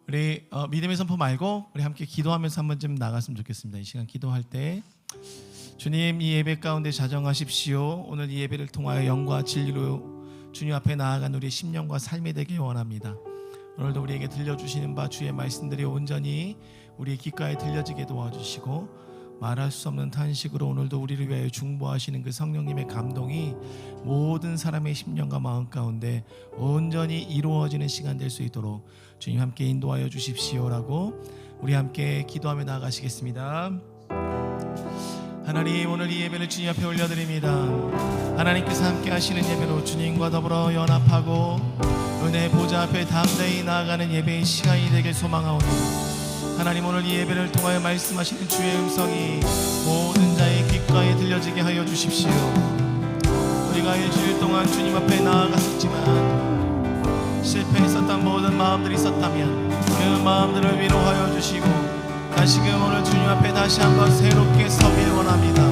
우리 믿음의 선포 말고 우리 함께 기도하면서 한번 좀 나갔으면 좋겠습니다. 이 시간 기도할 때 주님, 이 예배 가운데 자정하십시오. 오늘 이 예배를 통하여 영과 진리로 주님 앞에 나아간 우리의 심령과 삶이 되길 원합니다. 오늘도 우리에게 들려주시는 바 주의 말씀들이 온전히 우리의 귓가에 들려지게 도와주시고, 말할 수 없는 탄식으로 오늘도 우리를 위하여 중보하시는 그 성령님의 감동이 모든 사람의 심령과 마음 가운데 온전히 이루어지는 시간 될 수 있도록 주님 함께 인도하여 주십시오라고 우리 함께 기도하며 나아가시겠습니다. 하나님, 오늘 이 예배를 주님 앞에 올려드립니다. 하나님께서 함께 하시는 예배로 주님과 더불어 연합하고 은혜의 보좌 앞에 담대히 나아가는 예배의 시간이 되길 소망하오니, 하나님, 오늘 이 예배를 통하여 말씀하시는 주의 음성이 모든 자의 귓가에 들려지게 하여 주십시오. 우리가 일주일 동안 주님 앞에 나아갔었지만 실패했었던 모든 마음들이 있었다면 그 마음들을 위로하여 주시고, 다시금 오늘 주님 앞에 다시 한번 새롭게 서길 원합니다.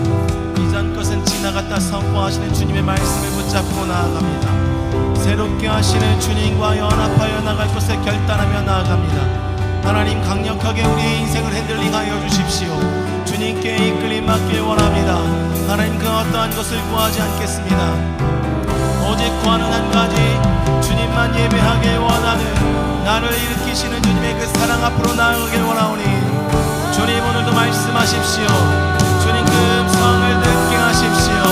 이전 것은 지나갔다 선포하시는 주님의 말씀을 붙잡고 나아갑니다. 새롭게 하시는 주님과 연합하여 나갈 것을 결단하며 나아갑니다. 하나님, 강력하게 우리의 인생을 핸들링하여 주십시오. 주님께 이끌림 받길 원합니다. 하나님, 그 어떠한 것을 구하지 않겠습니다. 오직 구하는 한 가지, 주님만 예배하길 원하는 나를 일으키시는 주님의 그 사랑 앞으로 나아가길 원하오니, 주님 오늘도 말씀하십시오. 주님 그 음성을 듣게 하십시오.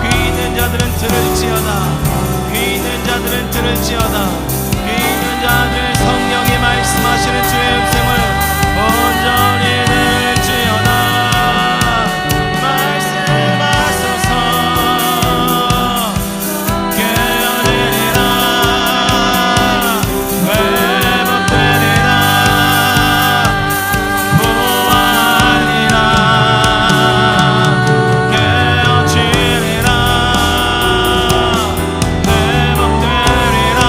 귀 있는 자들은 들을지어다. 귀 있는 자들은 들을지어다. 귀 있는 자들은 성령이 말씀하시는 주의 음성을 온전히 들을지어다. 말씀하소서. 깨어내리라. 회복되리라. 부활이라. 깨어지리라. 회복되리라.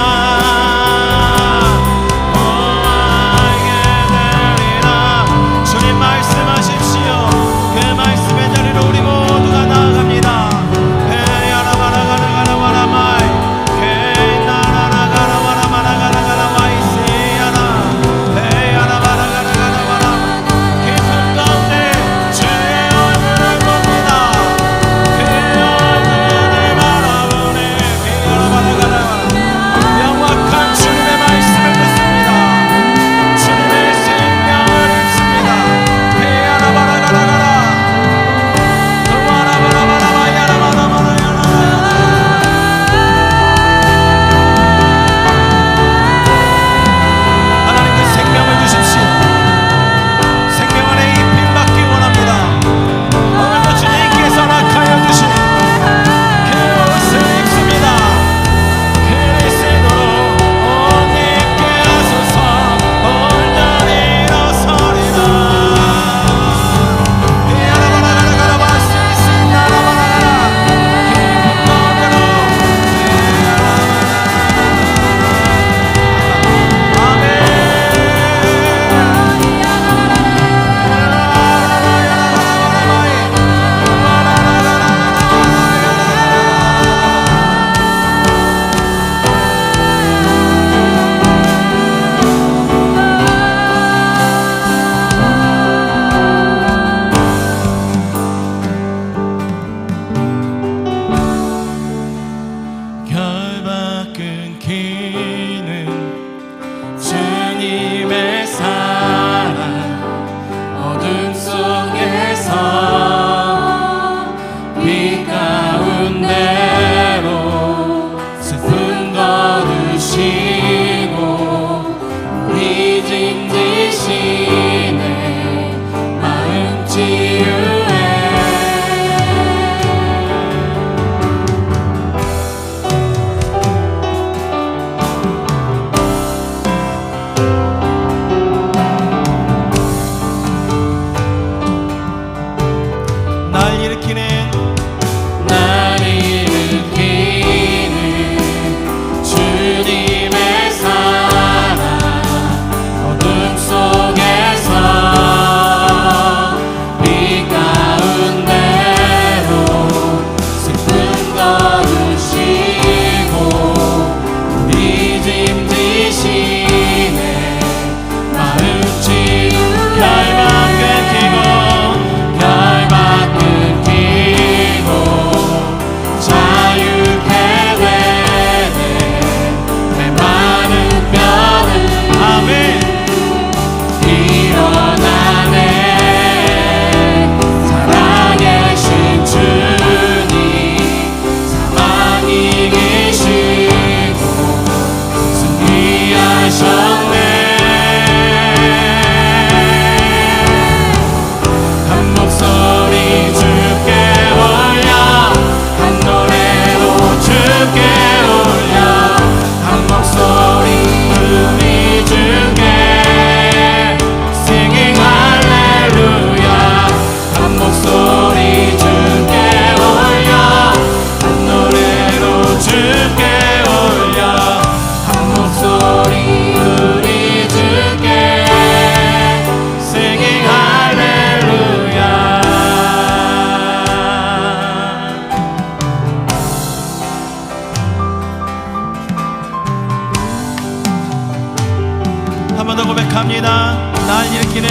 더 고백합니다. 날 일으키는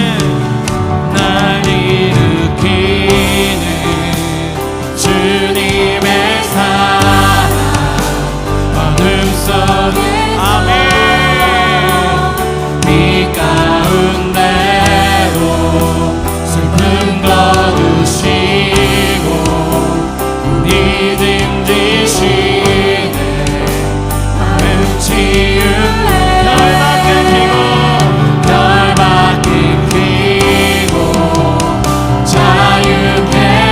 주님의 사랑 어둠 속에 아멘. 빛 가운데로 슬픔 거두시고 믿음 주시네 마음 치유해 결박을 피고 자유케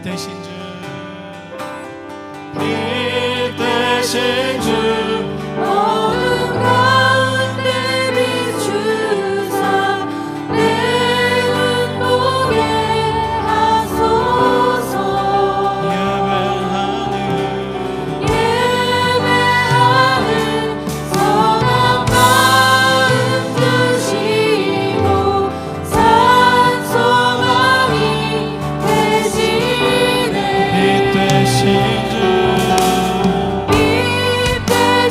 되신 주 빛 되신 주 어둠 가운데 비추사 내 눈 보게 하소서. 예배하는 선한 마음 주시고 산소망이 되시네. 빛 되신 주 빛 되신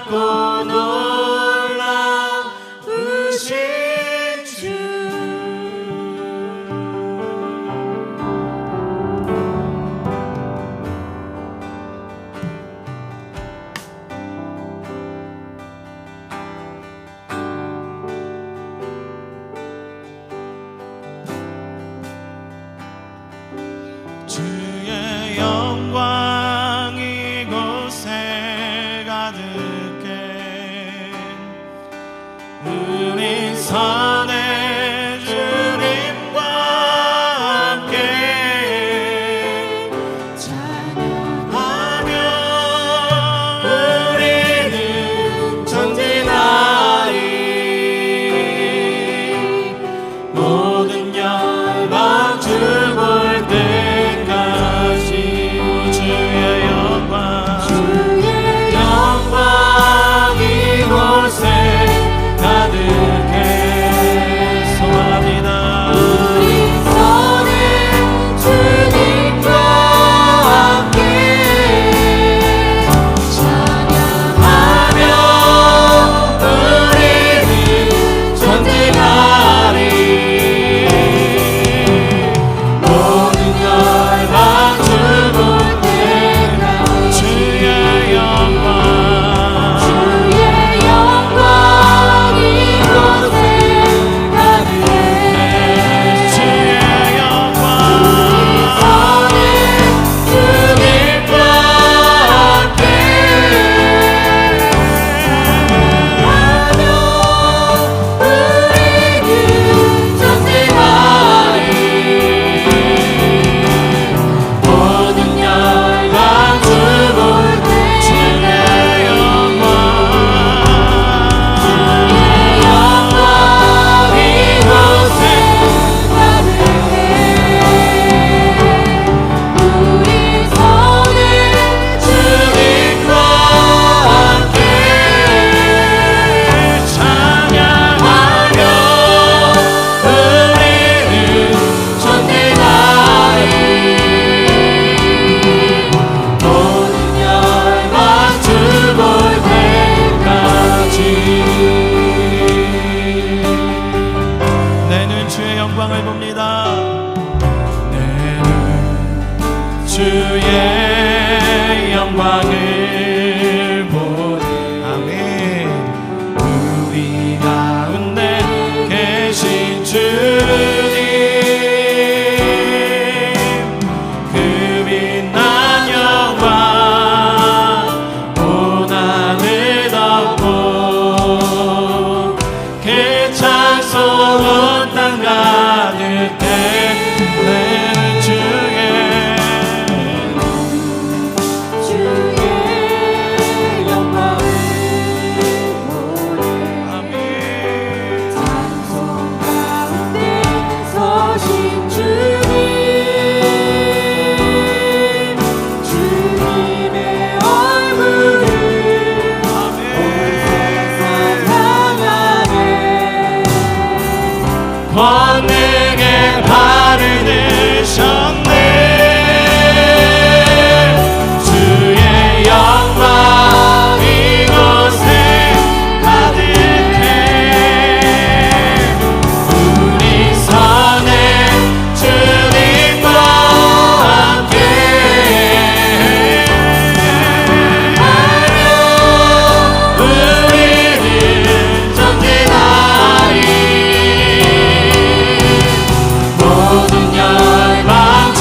찾고 놀라우신 주 주의 영광 이곳에 가득해 우리 선의 주님과 함께 찬양하며 우리는 전진하리 모든 열방 주볼 때까지 주의 영광 이곳에 가득해 소원합니다 우리 손에 주님과 함께 찬양하며 우리는 전진하리 모든 열방 주볼 때까지 주의 영광 주의 영광 이곳에 가득해 주의 영광 손에 주님과 함께 우리는 전진하리 모든 열방 주볼 주의 영광 이곳에 가득해 우리 손에 주님과 함께 찬양하며 우리는 전진하리 모든 열방 주볼 때까지 내는 주의 영광을 봅니다 내는 주의 영광을 보니 아멘 우리 가운데 계신 주님 그 빛난 영광 온 하늘 덮고 그 찬송 온 땅 가득해 내는 주의 주의 영광을 보내 아멘 찬송 가운데 서신 주님 주님의 얼굴을 아멘 찬양하네 권능의 발을 드셨네 주의 영광 이곳에 가득해 우리 선에 주님과 함께 우리는 전진하리 모든 열방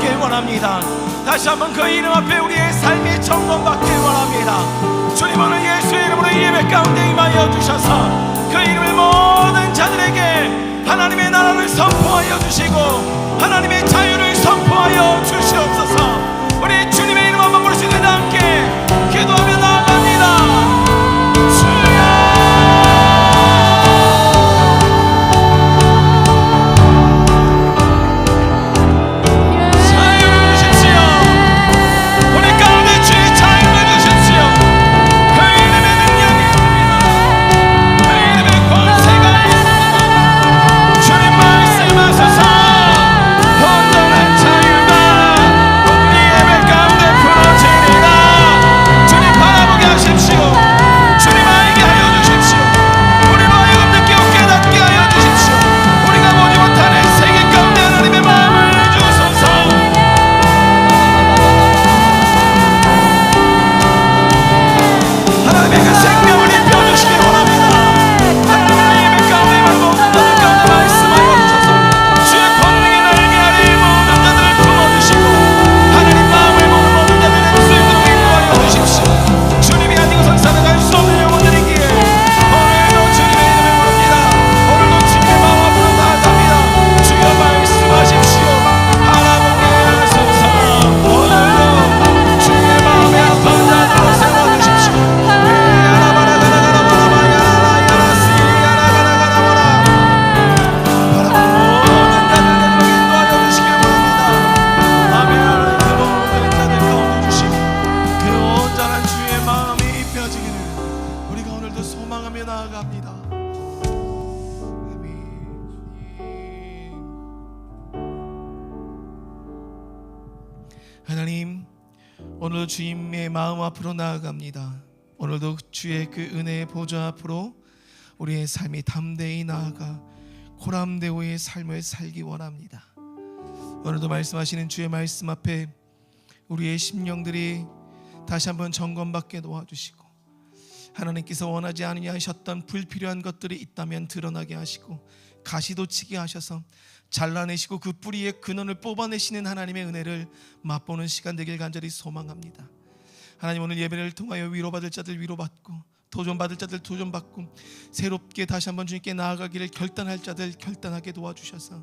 받길 원합니다. 다시 한번 그 이름 앞에 우리의 삶이 점검받길 원합니다. 주님 오늘 예수의 이름으로 이 예배 가운데 임하여 주셔서 그 이름을 모든 자들에게 하나님의 나라를 선포하여 주시고 하나님의 자유를 선포하여 주시옵소서. 우리 주님의 이름 한번 부르시는 함께 기도하며 나아갑니다. 하나님, 오늘도 주님의 마음 앞으로 나아갑니다. 오늘도 주의 그 은혜의 보좌 앞으로 우리의 삶이 담대히 나아가 고람대오의 삶을 살기 원합니다. 오늘도 말씀하시는 주의 말씀 앞에 우리의 심령들이 다시 한번 점검받게 도와주시고 하나님께서 원하지 아니하셨던 불필요한 것들이 있다면 드러나게 하시고 가시돋치게 하셔서 잘라내시고 그 뿌리의 근원을 뽑아내시는 하나님의 은혜를 맛보는 시간 되길 간절히 소망합니다. 하나님, 오늘 예배를 통하여 위로받을 자들 위로받고 도전받을 자들 도전받고 새롭게 다시 한번 주님께 나아가기를 결단할 자들 결단하게 도와주셔서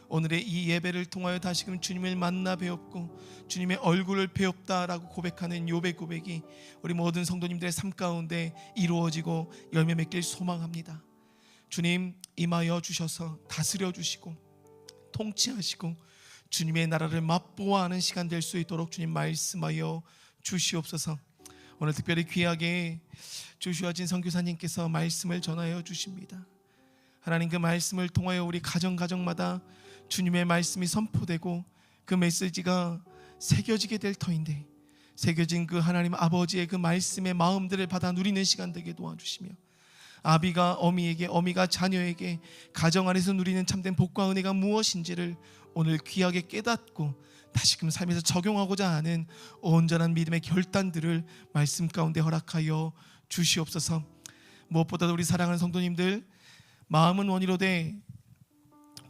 오늘의 이 예배를 통하여 다시금 주님을 만나 배웠고 주님의 얼굴을 배웠다라고 고백하는 욥의 고백이 우리 모든 성도님들의 삶 가운데 이루어지고 열매 맺길 소망합니다. 주님, 임하여 주셔서 다스려 주시고 통치하시고 주님의 나라를 맛보아하는 시간 될 수 있도록 주님 말씀하여 주시옵소서. 오늘 특별히 귀하게 조슈아진 선교사님께서 말씀을 전하여 주십니다. 하나님, 그 말씀을 통하여 우리 가정마다 주님의 말씀이 선포되고 그 메시지가 새겨지게 될 터인데 새겨진 그 하나님 아버지의 그 말씀의 마음들을 받아 누리는 시간 되게 도와주시며 아비가 어미에게, 어미가 자녀에게 가정 안에서 누리는 참된 복과 은혜가 무엇인지를 오늘 귀하게 깨닫고 다시금 삶에서 적용하고자 하는 온전한 믿음의 결단들을 말씀 가운데 허락하여 주시옵소서. 무엇보다도 우리 사랑하는 성도님들, 마음은 원이로되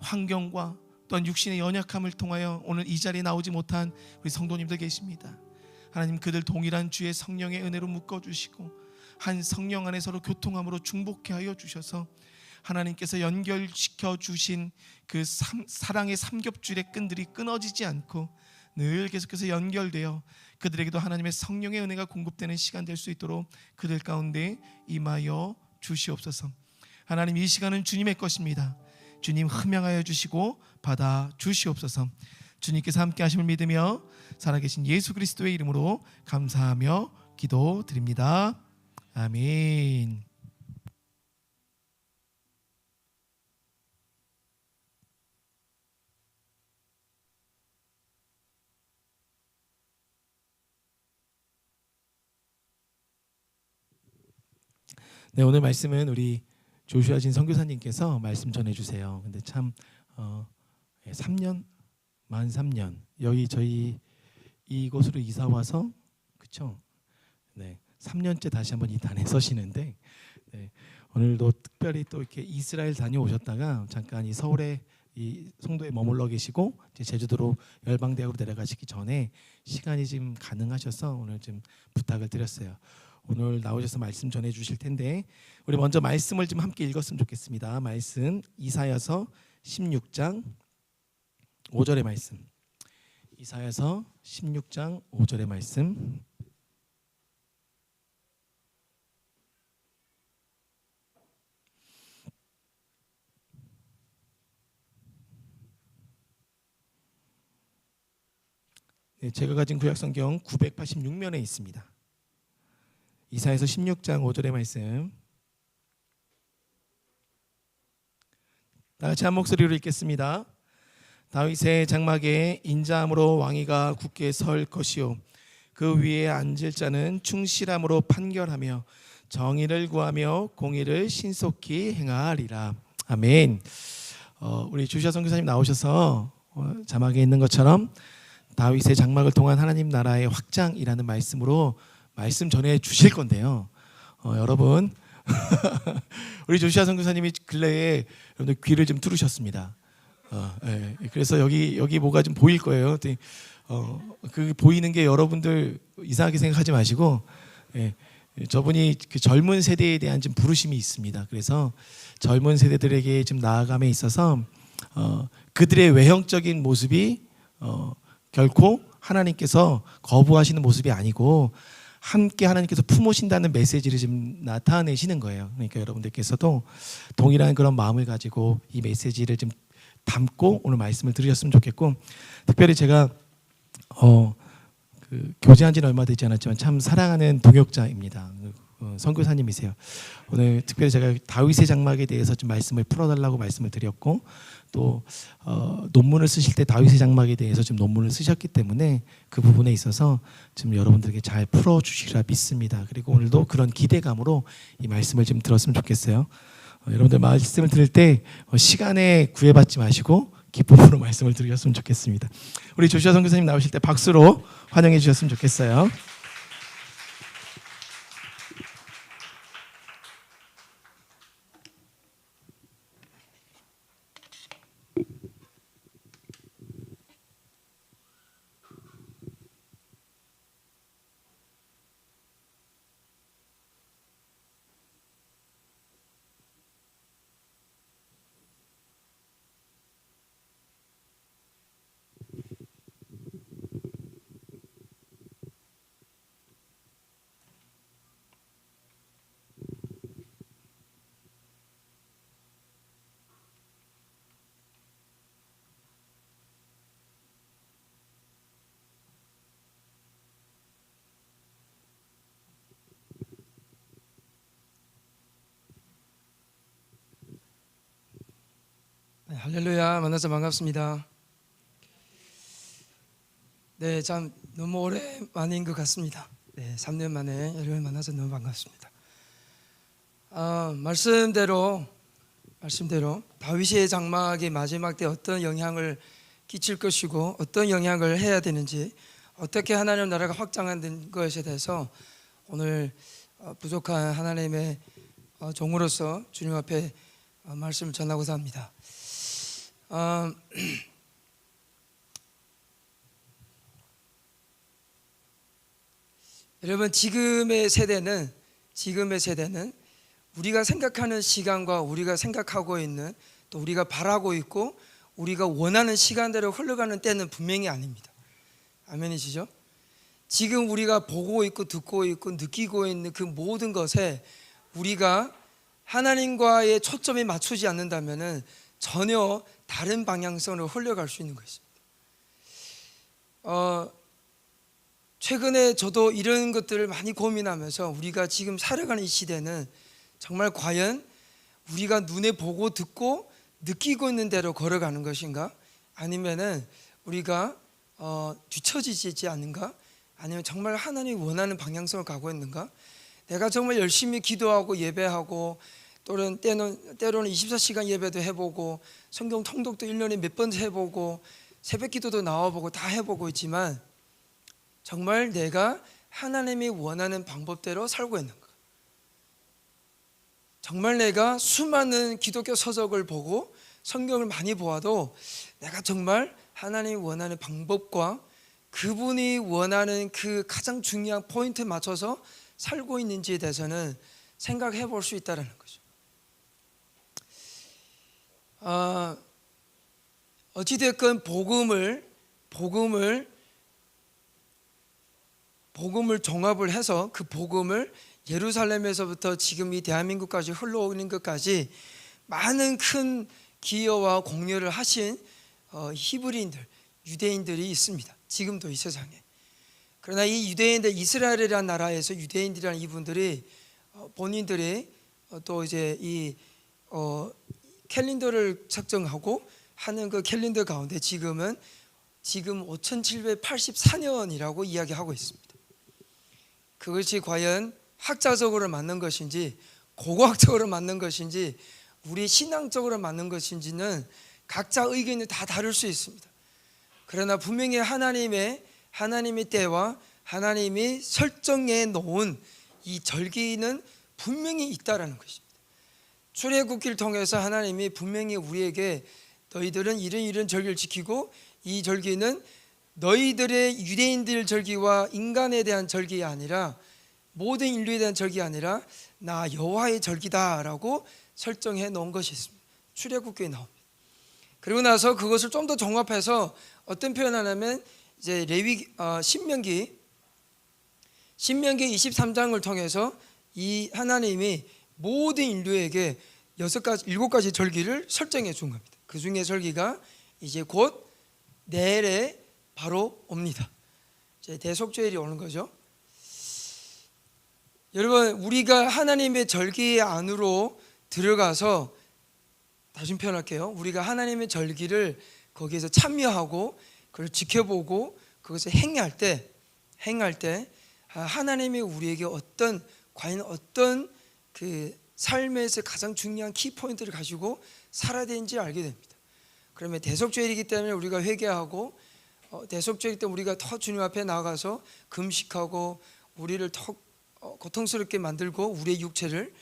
환경과 또한 육신의 연약함을 통하여 오늘 이 자리에 나오지 못한 우리 성도님들 계십니다. 하나님, 그들 동일한 주의 성령의 은혜로 묶어주시고 한 성령 안에 서로 교통함으로 중복케 하여 주셔서 하나님께서 연결시켜 주신 그 사랑의 삼겹줄의 끈들이 끊어지지 않고 늘 계속해서 연결되어 그들에게도 하나님의 성령의 은혜가 공급되는 시간 될 수 있도록 그들 가운데 임하여 주시옵소서. 하나님, 이 시간은 주님의 것입니다. 주님 흠양하여 주시고 받아 주시옵소서. 주님께서 함께 하심을 믿으며 살아계신 예수 그리스도의 이름으로 감사하며 기도드립니다. 아멘. 네, 오늘 말씀은 우리 조슈아진 선교사님께서 말씀 전해주세요. 근데 참 3년 만 3년 여기 저희 이곳으로 이사 와서 그쵸? 네, 3년째 다시 한번 이 단에 서시는데 네, 오늘도 특별히 또 이렇게 이스라엘 다녀오셨다가 잠깐 이 서울에 이 송도에 머물러 계시고 이제 제주도로 열방대학으로 내려가시기 전에 시간이 지금 가능하셔서 오늘 좀 부탁을 드렸어요. 오늘 나오셔서 말씀 전해 주실 텐데 우리 먼저 말씀을 좀 함께 읽었으면 좋겠습니다. 말씀 이사야서 16장 5절의 말씀. 이사야서 16장 5절의 말씀. 네, 제가 가진 구약성경 986면에 있습니다. 이사야서 16장 5절의 말씀. 다 같이 한 목소리로 읽겠습니다. 다윗의 장막에 인자함으로 왕위가 굳게 설 것이요 그 위에 앉을 자는 충실함으로 판결하며 정의를 구하며 공의를 신속히 행하리라. 아멘. 우리 주시아 선교사님 나오셔서 자막에 있는 것처럼 다윗의 장막을 통한 하나님 나라의 확장이라는 말씀으로 말씀 전해 주실 건데요. 여러분 우리 조시아 선교사님이 근래에 여러분들 귀를 좀 뚫으셨습니다. 예, 그래서 여기 뭐가 좀 보일 거예요. 그 보이는 게 여러분들 이상하게 생각하지 마시고 예, 저분이 그 젊은 세대에 대한 좀 부르심이 있습니다. 그래서 젊은 세대들에게 좀 나아감에 있어서 그들의 외형적인 모습이 결코 하나님께서 거부하시는 모습이 아니고 함께 하나님께서 품으신다는 메시지를 좀 나타내시는 거예요. 그러니까 여러분들께서도 동일한 그런 마음을 가지고 이 메시지를 좀 담고 오늘 말씀을 들으셨으면 좋겠고, 특별히 제가 교제한 지는 얼마 되지 않았지만 참 사랑하는 동역자입니다. 선교사님이세요. 오늘 특별히 제가 다윗의 장막에 대해서 좀 말씀을 풀어달라고 말씀을 드렸고, 또 논문을 쓰실 때 다윗의 장막에 대해서 좀 논문을 쓰셨기 때문에 그 부분에 있어서 좀 여러분들에게 잘 풀어주시리라 믿습니다. 그리고 오늘도 그런 기대감으로 이 말씀을 좀 들었으면 좋겠어요. 여러분들 말씀을 들을 때 시간에 구애받지 마시고 기쁨으로 말씀을 드렸으면 좋겠습니다. 우리 조시아 선교사님 나오실 때 박수로 환영해 주셨으면 좋겠어요. 네, 할렐루야. 만나서 반갑습니다. 네, 참 너무 오랜만인 것 같습니다. 네, 3년 만에 여러분 만나서 너무 반갑습니다. 말씀대로 다윗의 장막이 마지막 때 어떤 영향을 끼칠 것이고 어떤 영향을 해야 되는지, 어떻게 하나님 나라가 확장하는 것에 대해서 오늘 부족한 하나님의 종으로서 주님 앞에 말씀을 전하고자 합니다. 여러분, 지금의 세대는 우리가 생각하는 시간과 우리가 생각하고 있는, 또 우리가 바라고 있고 우리가 원하는 시간대로 흘러가는 때는 분명히 아닙니다. 아멘이시죠? 지금 우리가 보고 있고 듣고 있고 느끼고 있는 그 모든 것에 우리가 하나님과의 초점이 맞추지 않는다면은 전혀 다른 방향성으로 흘러갈 수 있는 것입니다. 최근에 저도 이런 것들을 많이 고민하면서 우리가 지금 살아가는 이 시대는 정말 과연 우리가 눈에 보고 듣고 느끼고 있는 대로 걸어가는 것인가? 아니면은 우리가 뒤처지지 않는가? 아니면 정말 하나님이 원하는 방향성을 가고 있는가? 내가 정말 열심히 기도하고 예배하고 때로는 24시간 예배도 해보고 성경 통독도 1년에 몇 번 해보고 새벽 기도도 나와보고 다 해보고 있지만 정말 내가 하나님이 원하는 방법대로 살고 있는가? 정말 내가 수많은 기독교 서적을 보고 성경을 많이 보아도 내가 정말 하나님이 원하는 방법과 그분이 원하는 그 가장 중요한 포인트에 맞춰서 살고 있는지에 대해서는 생각해 볼 수 있다는 거죠. 어찌됐건 복음을 종합을 해서 그 복음을 예루살렘에서부터 지금 이 대한민국까지 흘러오는 것까지 많은 큰 기여와 공헌을 하신 히브리인들, 유대인들이 있습니다. 지금도 이 세상에. 그러나 이 유대인들, 이스라엘이라는 나라에서 유대인들이라는 이분들이 본인들이 또 이제 이 캘린더를 책정하고 하는 그 캘린더 가운데 지금 5784년이라고 이야기하고 있습니다. 그것이 과연 학자적으로 맞는 것인지 고고학적으로 맞는 것인지 우리 신앙적으로 맞는 것인지는 각자 의견이 다 다를 수 있습니다. 그러나 분명히 하나님의 때와 하나님이 설정해 놓은 이 절기는 분명히 있다라는 것입니다. 출애굽기를 통해서 하나님이 분명히 우리에게 너희들은 이런 절기를 지키고 이 절기는 너희들의 유대인들 절기와 인간에 대한 절기가 아니라 모든 인류에 대한 절기가 아니라 나 여호와의 절기다라고 설정해 놓은 것이 있습니다. 출애굽기에 나옵니다. 그리고 나서 그것을 좀 더 종합해서 어떤 표현을 하냐면 이제 신명기 23장을 통해서 이 하나님이 모든 인류에게 7가지 절기를 설정해 준 겁니다. 그 중에 절기가 이제 곧 내일에 바로 옵니다. 이제 대속죄일이 오는 거죠. 여러분, 우리가 하나님의 절기 안으로 들어가서 다시 표현할게요. 우리가 하나님의 절기를 거기에서 참여하고 그걸 지켜보고 그것을 행할 때 하나님이 우리에게 과연 어떤 그 삶에서 가장 중요한 키포인트를 가지고 살아야 되는지 알게 됩니다. 그러면 대속죄일이기 때문에 우리가 회개하고 대속죄일 때 우리가 더 주님 앞에 나가서 금식하고 우리를 더 고통스럽게 만들고 우리의 육체를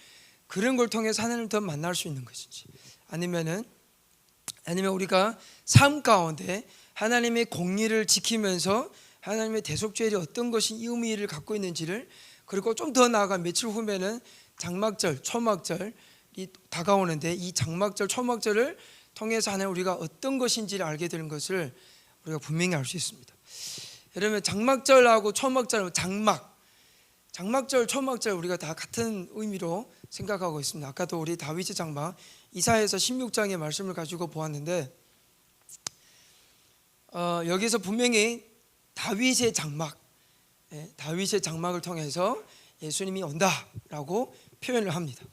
그런 걸 통해서 하나님을 더 만날 수 있는 것인지 아니면 우리가 삶 가운데 하나님의 공의를 지키면서 하나님의 대속죄일이 어떤 것이 의미를 갖고 있는지를 그리고 좀 더 나아가 며칠 후면은 장막절, 초막절이 다가오는데 이 장막절, 초막절을 통해서 하나님 우리가 어떤 것인지를 알게 되는 것을 우리가 분명히 알 수 있습니다. 여러분 장막절하고 초막절, 장막절, 초막절 우리가 다 같은 의미로 생각하고 있습니다. 아까도 우리 다윗의 장막 이사야서 16장의 말씀을 가지고 보았는데 여기서 분명히 다윗의 장막을 통해서 예수님이 온다라고 표현을 합니다.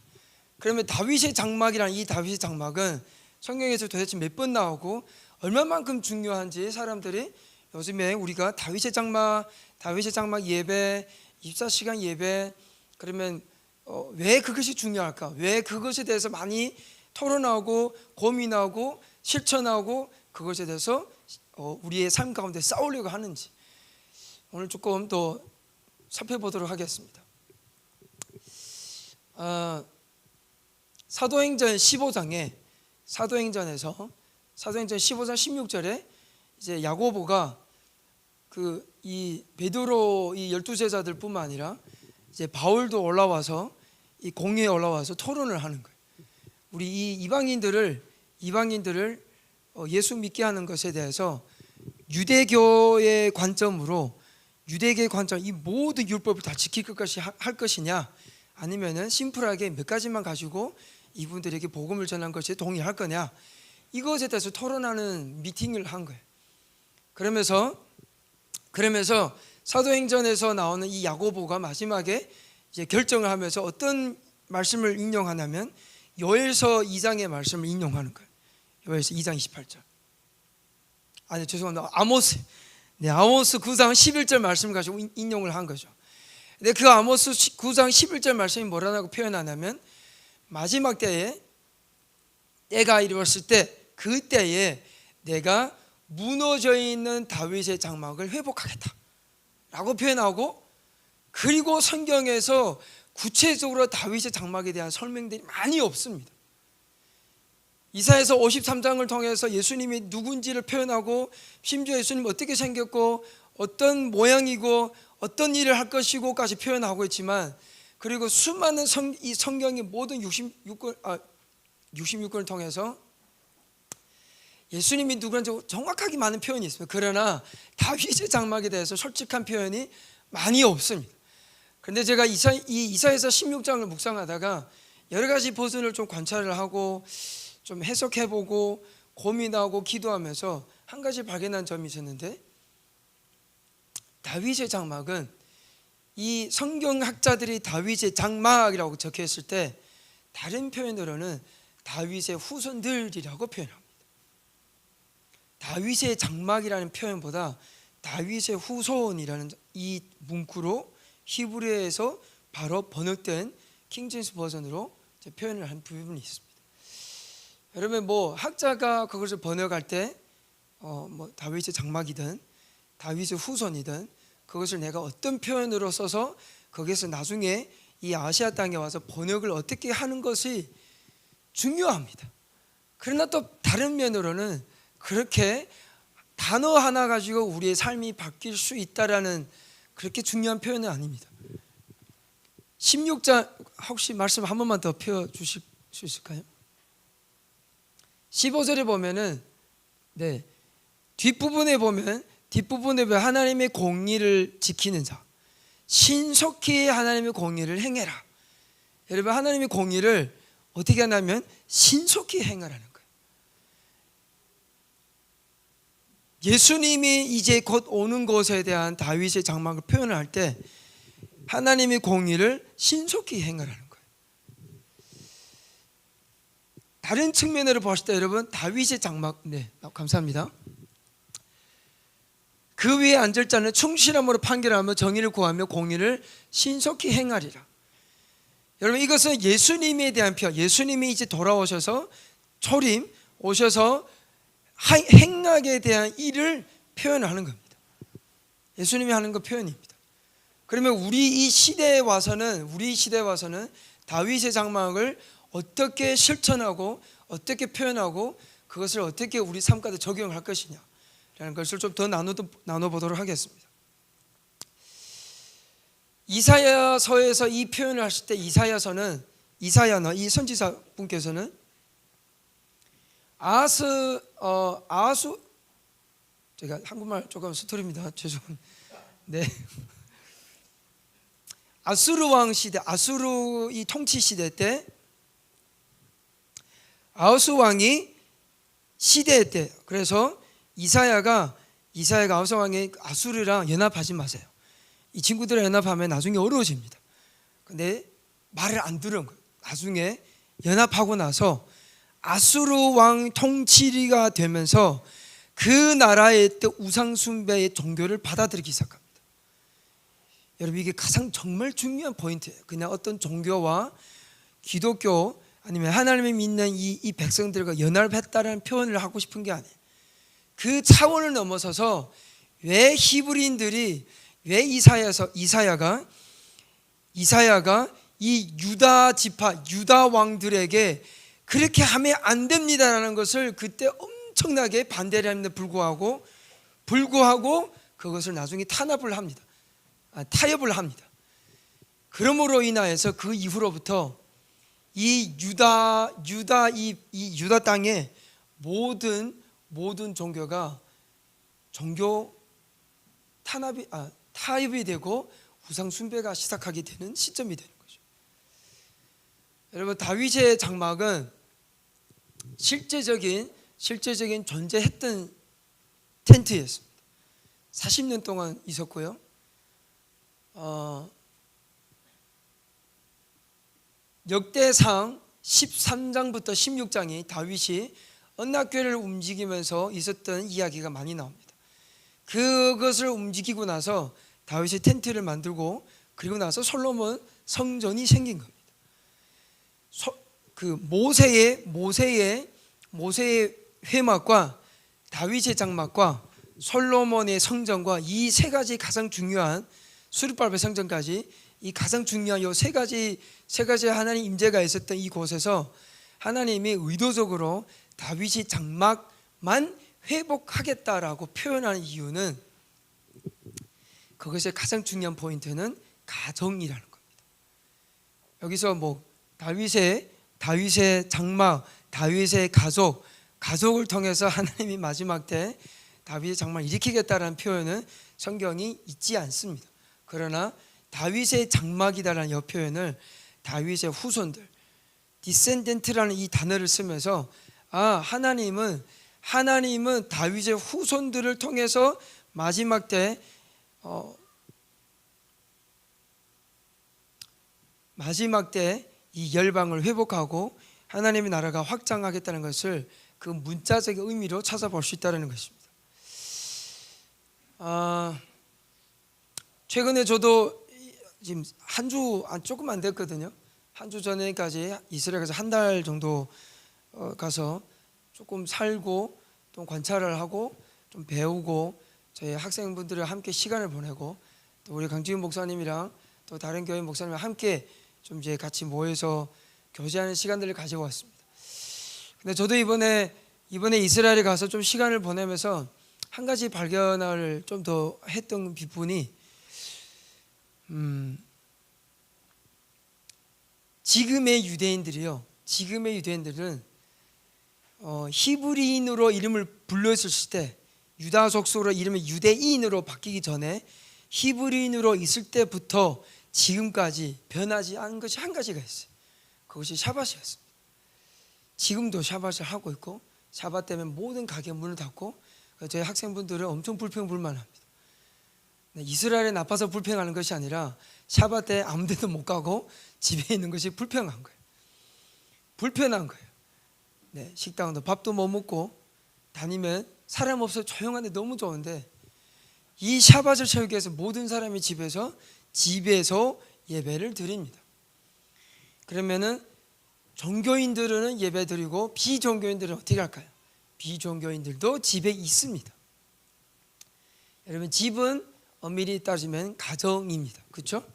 그러면 다윗의 장막이란 이 다윗의 장막은 성경에서 도대체 몇 번 나오고 얼마만큼 중요한지 사람들이 요즘에 우리가 다윗의 장막 예배, 24시간 예배 그러면 왜 그것이 중요할까? 왜 그것에 대해서 많이 토론하고 고민하고 실천하고 그것에 대해서 우리의 삶 가운데 싸우려고 하는지 오늘 조금 더 살펴보도록 하겠습니다. 사도행전 15장에 사도행전 15장 16절에 이제 야고보가 이 베드로 이 12제자들뿐만 아니라 이제 바울도 올라와서 이 공회에 올라와서 토론을 하는 거예요. 우리 이 이방인들을 예수 믿게 하는 것에 대해서 유대교의 관점으로 이 모든 율법을 다 지킬 것이 할 것이냐 아니면은 심플하게 몇 가지만 가지고 이분들에게 복음을 전한 것에 동의할 거냐 이것에 대해서 토론하는 미팅을 한 거예요. 그러면서 사도행전에서 나오는 이 야고보가 마지막에 이제 결정을 하면서 어떤 말씀을 인용하냐면 요엘서 2장의 말씀을 인용하는 거예요. 요엘서 2장 28절. 아니 죄송합니다. 아모스 9장 11절 말씀 가지고 인용을 한 거죠. 근데 그 아모스 9장 11절 말씀이 뭐라고 표현하냐면 마지막 때에 때가 이루었을 때 그때에 내가 무너져 있는 다윗의 장막을 회복하겠다 라고 표현하고 그리고 성경에서 구체적으로 다윗의 장막에 대한 설명들이 많이 없습니다. 이사야서 53장을 통해서 예수님이 누군지를 표현하고 심지어 예수님 어떻게 생겼고 어떤 모양이고 어떤 일을 할 것이고까지 표현하고 있지만, 그리고 수많은 이 성경의 모든 66권을 통해서 예수님이 누구인지 정확하게 많은 표현이 있습니다. 그러나 다윗의 장막에 대해서 솔직한 표현이 많이 없습니다. 그런데 제가 이사야서 16장을 묵상하다가 여러 가지 버전을 좀 관찰을 하고 좀 해석해보고 고민하고 기도하면서 한 가지 발견한 점이 있었는데, 다윗의 장막은 이 성경학자들이 다윗의 장막이라고 적혀있을 때 다른 표현으로는 다윗의 후손들이라고 표현합니다. 다윗의 장막이라는 표현보다 다윗의 후손이라는 이 문구로 히브리어에서 바로 번역된 킹제임스 버전으로 표현을 한 부분이 있습니다. 여러분 뭐 학자가 그것을 번역할 때 뭐 다윗의 장막이든 다윗의 후손이든 그것을 내가 어떤 표현으로 써서 거기에서 나중에 이 아시아 땅에 와서 번역을 어떻게 하는 것이 중요합니다. 그러나 또 다른 면으로는 그렇게 단어 하나 가지고 우리의 삶이 바뀔 수 있다라는 그렇게 중요한 표현은 아닙니다. 16장 혹시 말씀 한 번만 더 펴주실 수 있을까요? 15절에 보면은 뒷부분에 보면 하나님의 공의를 지키는 자, 신속히 하나님의 공의를 행해라. 여러분 하나님의 공의를 어떻게 하냐면 신속히 행하라는 거예요. 예수님이 이제 곧 오는 것에 대한 다윗의 장막을 표현을 할 때 하나님의 공의를 신속히 행하라는 거예요. 다른 측면으로 보실 때 여러분 다윗의 장막, 감사합니다. 그 위에 앉을 자는 충실함으로 판결하며 정의를 구하며 공의를 신속히 행하리라. 여러분 이것은 예수님에 대한 표현, 예수님이 이제 돌아오셔서 초림 오셔서 행하게 대한 일을 표현하는 겁니다. 예수님이 하는 거 표현입니다. 그러면 우리 시대에 와서는 다윗의 장막을 어떻게 실천하고 어떻게 표현하고 그것을 어떻게 우리 삶 가운데 적용할 것이냐 라는 것을 좀 더 나눠보도록 하겠습니다. 이사야서에서 이 표현을 하실 때 이 선지자 분께서는 아하수, 제가 한국말 조금 서투릅니다. 죄송합니다. 아수르 왕 시대, 아수르 이 통치 시대 때 아하수 왕이 시대 때, 그래서 이사야가 아하수 왕이 아수르랑 연합하지 마세요. 이 친구들이랑 연합하면 나중에 어려워집니다. 근데 말을 안 들은 거예요. 나중에 연합하고 나서 아수르 왕 통치가 되면서 그 나라의 우상 숭배의 종교를 받아들이기 시작합니다. 여러분 이게 가장 정말 중요한 포인트예요. 그냥 어떤 종교와 기독교 아니면 하나님을 믿는 이 백성들과 연합했다는 표현을 하고 싶은 게 아니에요. 그 차원을 넘어서서 왜 히브리인들이, 왜 이사야가 이 유다 지파, 유다 왕들에게 그렇게 하면 안 됩니다라는 것을 그때 엄청나게 반대를 했는데 불구하고 그것을 나중에 타협을 합니다. 그러므로 인하여서 그 이후로부터 이 유다 땅의 모든 종교가 타협이 되고 우상 숭배가 시작하게 되는 시점이 되는 거죠. 여러분 다윗의 장막은 실제적인 존재했던 텐트였습니다. 40년 동안 있었고요. 역대상 13장부터 16장이 다윗이 언약궤를 움직이면서 있었던 이야기가 많이 나옵니다. 그것을 움직이고 나서 다윗이 텐트를 만들고 그리고 나서 솔로몬 성전이 생긴 겁니다. 그 모세의 회막과 다윗의 장막과 솔로몬의 성전과 이 세 가지 가장 중요한 수르바벨 성전까지 이 가장 중요한 이 세 가지 하나님 임재가 있었던 이곳에서 하나님이 의도적으로 다윗이 장막만 회복하겠다라고 표현하는 이유는, 그것의 가장 중요한 포인트는 가정이라는 겁니다. 여기서 뭐 다윗의 장막, 다윗의 가족을 통해서 하나님이 마지막 때 다윗의 장막을 일으키겠다라는 표현은 성경이 있지 않습니다. 그러나 다윗의 장막이다라는 이 표현을 다윗의 후손들, 디센덴트라는 이 단어를 쓰면서 하나님은 다윗의 후손들을 통해서 마지막 때 이 열방을 회복하고 하나님의 나라가 확장하겠다는 것을 그 문자적인 의미로 찾아볼 수 있다는 것입니다. 최근에 저도 지금 한 주 조금 안 됐거든요. 한 주 전에까지 이스라엘 가서 한 달 정도 가서 조금 살고 또 관찰을 하고 좀 배우고 저희 학생분들과 함께 시간을 보내고 또 우리 강지훈 목사님이랑 또 다른 교회 목사님과 함께 좀 이제 같이 모여서 교제하는 시간들을 가지고 왔습니다. 근데 저도 이번에 이스라엘에 가서 좀 시간을 보내면서 한 가지 발견을 좀 더 했던 부분이, 지금의 유대인들은 히브리인으로 이름을 불렀을 때, 유다 족속으로 이름이 유대인으로 바뀌기 전에 히브리인으로 있을 때부터 지금까지 변하지 않은 것이 한 가지가 있어요. 그것이 샤밧이었습니다. 지금도 샤밧을 하고 있고, 샤밧 때문에 모든 가게 문을 닫고, 저희 학생분들은 엄청 불평불만합니다. 이스라엘에 나빠서 불평하는 것이 아니라 샤밧 때 아무 데도 못 가고 집에 있는 것이 불편한 거예요. 식당도 밥도 못 먹고 다니면 사람 없어 조용한데 너무 좋은데, 이 샤밧을 채우기 위해서 모든 사람이 집에서 예배를 드립니다. 그러면은 종교인들은 예배 드리고 비종교인들은 어떻게 할까요? 비종교인들도 집에 있습니다. 여러분, 집은 엄밀히 따지면 가정입니다. 그렇죠?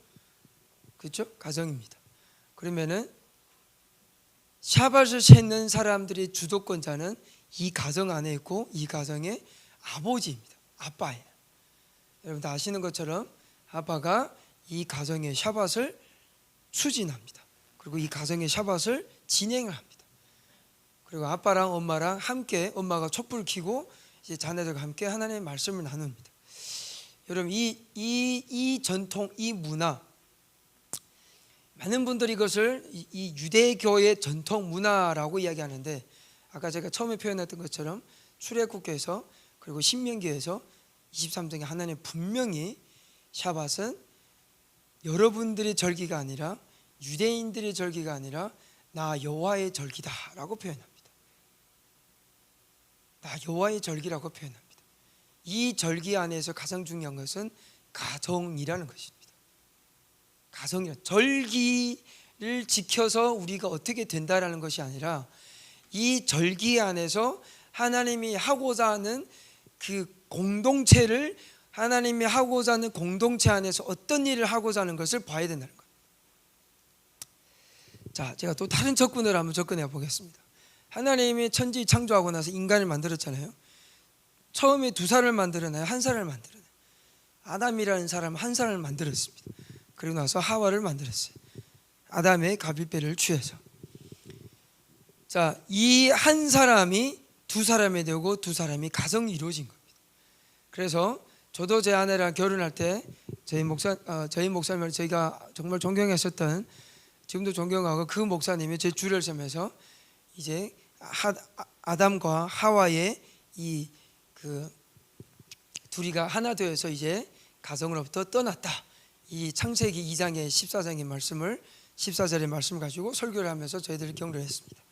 가정입니다. 그러면은 샤밧을 찾는 사람들의 주도권자는 이 가정 안에 있고, 이 가정의 아버지입니다. 아빠예요. 여러분 다 아시는 것처럼 아빠가 이 가정의 샤밧을 추진합니다. 그리고 이 가정의 샤밧을 진행을 합니다. 그리고 아빠랑 엄마랑 함께, 엄마가 촛불을 켜고 이제 자녀들과 함께 하나님의 말씀을 나눕니다. 여러분, 이 전통, 이 문화, 많은 분들이 이것을 이 유대교의 전통 문화라고 이야기하는데, 아까 제가 처음에 표현했던 것처럼 출애굽기에서 그리고 신명기에서 23장에 하나님 분명히 샤밧은 여러분들의 절기가 아니라, 유대인들의 절기가 아니라 나 여호와의 절기다라고 표현합니다. 나 여호와의 절기라고 표현합니다. 이 절기 안에서 가장 중요한 것은 가정이라는 것입니다. 절기를 지켜서 우리가 어떻게 된다라는 것이 아니라, 이 절기 안에서 하나님이 하고자 하는 그 공동체를, 하나님이 하고자 하는 공동체 안에서 어떤 일을 하고자 하는 것을 봐야 된다는 겁니다. 자, 제가 또 다른 접근을 한번 접근해 보겠습니다. 하나님이 천지 창조하고 나서 인간을 만들었잖아요. 처음에 두 사람을 만들었나요? 한 사람을 만들었나요? 아담이라는 사람 한 사람을 만들었습니다. 그리고 나서 하와를 만들었어요. 아담의 갑일배를 취해서. 자, 이 한 사람이 두 사람이 되고 두 사람이 가정이 이루어진 겁니다. 그래서 저도 제 아내랑 결혼할 때 저희 목사님을 저희가 정말 존경했었던, 지금도 존경하고, 그 목사님이 제 주를 서면서 이제 아담과 하와의 이 둘이가 하나 되어서 이제 가정으로부터 떠났다. 이 창세기 2장의 14장의 말씀을, 14절의 말씀을 가지고 설교를 하면서 저희들을 격려했습니다.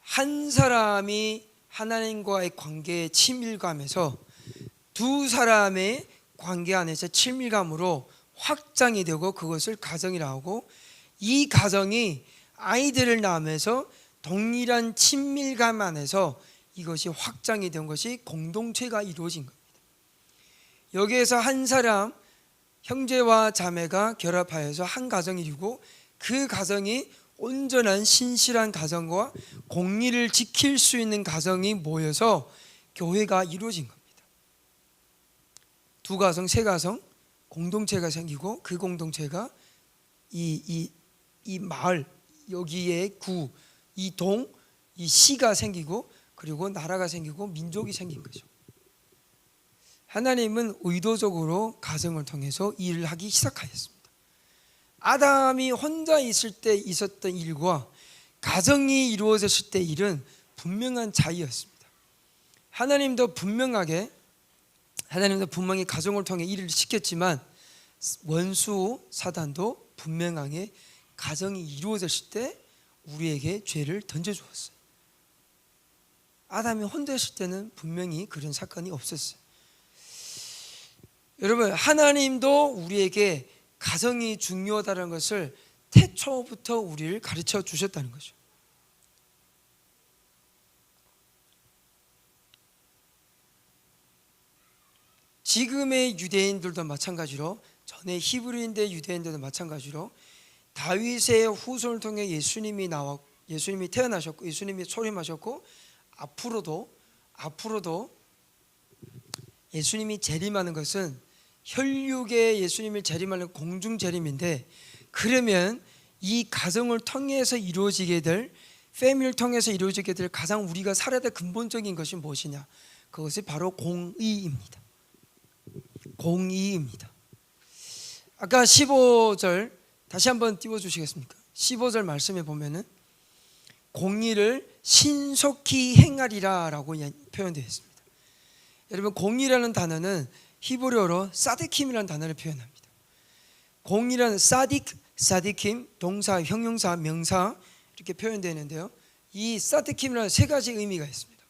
한 사람이 하나님과의 관계에 친밀감에서 두 사람의 관계 안에서 친밀감으로 확장이 되고, 그것을 가정이라고 하고, 이 가정이 아이들을 낳으면서 동일한 친밀감 안에서 이것이 확장이 된 것이 공동체가 이루어진 겁니다. 여기에서 한 사람, 형제와 자매가 결합하여서 한 가정이 이루고, 그 가정이 온전한 신실한 가정과 공의를 지킬 수 있는 가정이 모여서 교회가 이루어진 겁니다. 두 가정, 세 가정 공동체가 생기고 그 공동체가 이 마을, 여기에 구, 이 동, 이 시가 생기고 그리고 나라가 생기고 민족이 생긴 거죠. 하나님은 의도적으로 가정을 통해서 일을 하기 시작하였습니다. 아담이 혼자 있을 때 있었던 일과 가정이 이루어졌을 때 일은 분명한 차이였습니다. 하나님도 분명히 가정을 통해 일을 시켰지만 원수 사단도 분명하게 가정이 이루어졌을 때 우리에게 죄를 던져주었어요. 아담이 혼자 있을 때는 분명히 그런 사건이 없었어요. 여러분, 하나님도 우리에게 가정이 중요하다는 것을 태초부터 우리를 가르쳐 주셨다는 거죠. 지금의 유대인들도 마찬가지로, 전에 히브리인대 유대인들도 마찬가지로 다윗의 후손을 통해 예수님이 태어나셨고 예수님이 초림하셨고 앞으로도 예수님이 재림하는 것은 혈육의 예수님을 재림하는 공중 재림인데, 그러면 이 가정을 통해서 이루어지게 될, 패밀리를 통해서 이루어지게 될 가장 우리가 살아야 될 근본적인 것이 무엇이냐? 그것이 바로 공의입니다. 공의입니다. 아까 15절 다시 한번 띄워주시겠습니까? 15절 말씀에 보면은 공의를 신속히 행하리라 라고 표현되어 있습니다. 여러분, 공의라는 단어는 히브리어로 사디킴이라는 단어를 표현합니다. 공의라는 사디킴, 동사, 형용사, 명사 이렇게 표현되는데요, 이 사디킴이라는 세 가지 의미가 있습니다.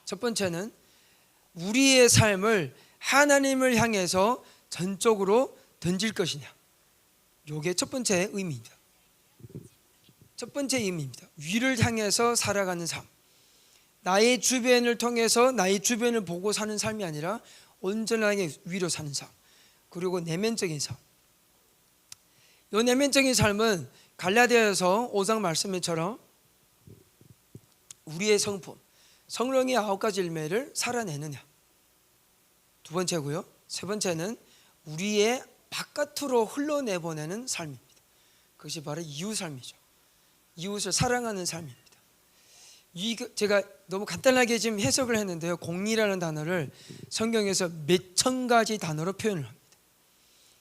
첫 번째는 우리의 삶을 하나님을 향해서 전적으로 던질 것이냐, 이게 첫 번째 의미입니다. 첫 번째 의미입니다. 위를 향해서 살아가는 삶, 나의 주변을 통해서 나의 주변을 보고 사는 삶이 아니라 온전하게 위로 사는 삶, 그리고 내면적인 삶. 이 내면적인 삶은 갈라디아서 5장 말씀처럼 우리의 성품, 성령의 9가지 열매를 살아내느냐, 두 번째고요. 세 번째는 우리의 바깥으로 흘러내보내는 삶입니다. 그것이 바로 이웃 삶이죠. 이웃을 사랑하는 삶입니다. 제가 너무 간단하게 지금 해석을 했는데요, 공의라는 단어를 성경에서 몇천 가지 단어로 표현을 합니다.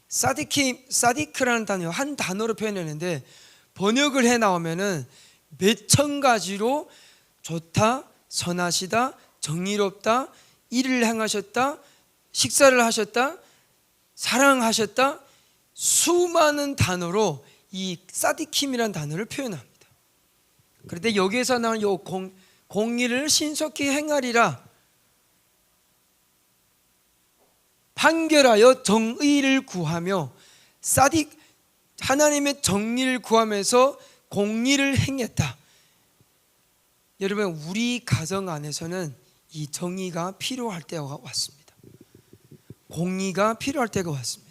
사디크라는 단어 한 단어로 표현했는데 번역을 해 나오면은 몇천 가지로 좋다, 선하시다, 정의롭다, 일을 행하셨다, 식사를 하셨다, 사랑하셨다, 수많은 단어로 이 사디킴이라는 단어를 표현합니다. 그런데 여기에서 나오는 이 공의를 신속히 행하리라, 판결하여 정의를 구하며, 하나님의 정의를 구하면서 공의를 행했다. 여러분, 우리 가정 안에서는 이 정의가 필요할 때가 왔습니다. 공의가 필요할 때가 왔습니다.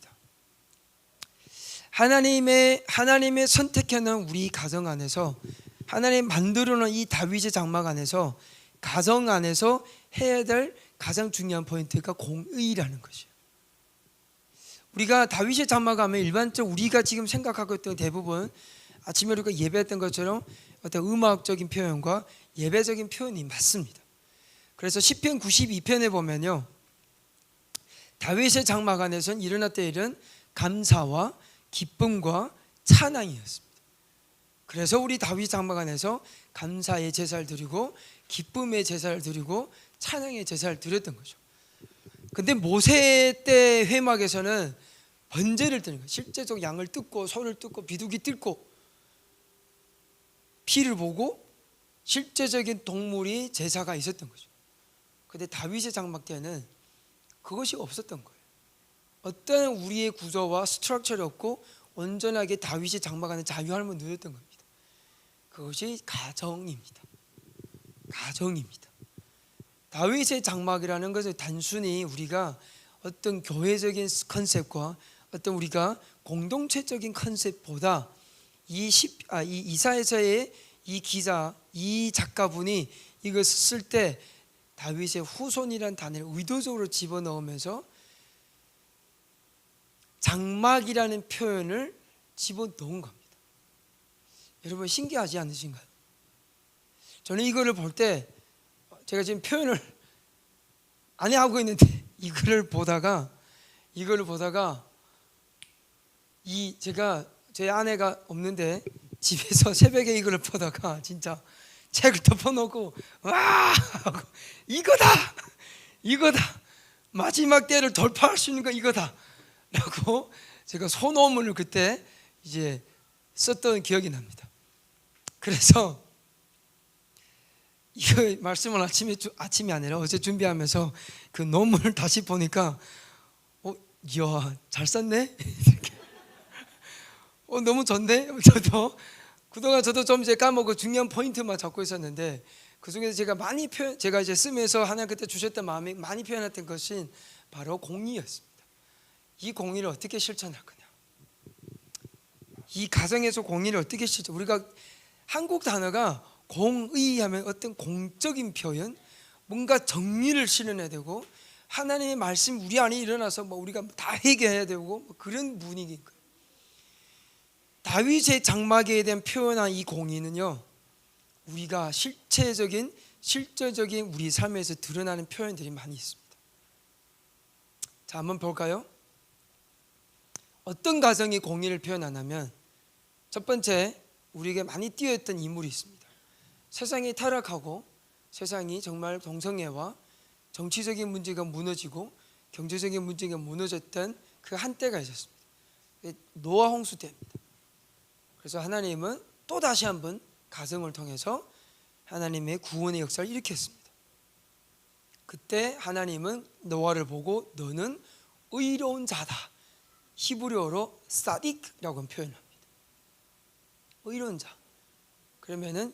하나님의 선택해놓은 우리 가정 안에서, 하나님 만들어놓은 이 다윗의 장막 안에서, 가정 안에서 해야 될 가장 중요한 포인트가 공의라는 것이에요. 우리가 다윗의 장막 하면 일반적으로 우리가 지금 생각하고 있던 대부분 아침에 우리가 예배했던 것처럼 어떤 음악적인 표현과 예배적인 표현이 맞습니다. 그래서 시편 92편에 보면요, 다윗의 장막 안에서는 일어났던 일은 감사와 기쁨과 찬양이었습니다. 그래서 우리 다윗 장막 안에서 감사의 제사를 드리고 기쁨의 제사를 드리고 찬양의 제사를 드렸던 거죠. 근데 모세 때 회막에서는 번제를 드는 거예요. 실제적 양을 뜯고 소를 뜯고 비둘기 뜯고 피를 보고 실제적인 동물이 제사가 있었던 거죠. 근데 다윗의 장막 때는 그것이 없었던 거예요. 어떤 우리의 구조와 스트럭처가 없고 온전하게 다윗의 장막 안에 자유함을 누렸던 겁니다. 그것이 가정입니다. 가정입니다. 다윗의 장막이라는 것은 단순히 우리가 어떤 교회적인 컨셉과 어떤 우리가 공동체적인 컨셉보다 이 이사야서의 이 기자, 이 작가분이 이것을 쓸 때 다윗의 후손이라는 단어를 의도적으로 집어넣으면서 장막이라는 표현을 집어넣은 겁니다. 여러분 신기하지 않으신가요? 저는 이거를 볼 때 제가 지금 표현을 안 하고 있는데 이거를 보다가 제가 제 아내가 없는데 집에서 새벽에 이거를 보다가 진짜 책을 덮어놓고 와 하고 이거다 마지막 때를 돌파할 수 있는 거 이거다 라고 제가 소노문을 그때 이제 썼던 기억이 납니다. 그래서 이거 말씀을 아침이 아니라 어제 준비하면서 그 논문을 다시 보니까 이야 잘 썼네 이렇게. 너무 좋네. 그동안 저도 좀 이제 까먹고 중요한 포인트만 잡고 있었는데 그 중에서 제가 이제 쓰면서 하나님 그때 주셨던 마음이 많이 표현했던 것이 바로 공의였습니다. 이 공의를 어떻게 실천할 거냐, 이 가정에서 공의를 어떻게 우리가 한국 단어가 공의하면 어떤 공적인 표현, 뭔가 정리를 실현해야 되고 하나님의 말씀 우리 안에 일어나서 우리가 다 해결해야 되고 그런 분위기인 거예요. 다윗의 장막에 대한 표현한 이 공의는요, 우리가 실질적인 우리 삶에서 드러나는 표현들이 많이 있습니다. 자, 한번 볼까요? 어떤 가정이 공의를 표현하냐면 첫 번째, 우리에게 많이 띄어있던 인물이 있습니다. 세상이 타락하고 세상이 정말 동성애와 정치적인 문제가 무너지고 경제적인 문제가 무너졌던 그 한때가 있었습니다. 노아 홍수 때입니다. 그래서 하나님은 또 다시 한번 가정을 통해서 하나님의 구원의 역사를 일으켰습니다. 그때 하나님은 노아를 보고 너는 의로운 자다, 히브리어로 사딕이라고 표현합니다. 의로운 자. 그러면은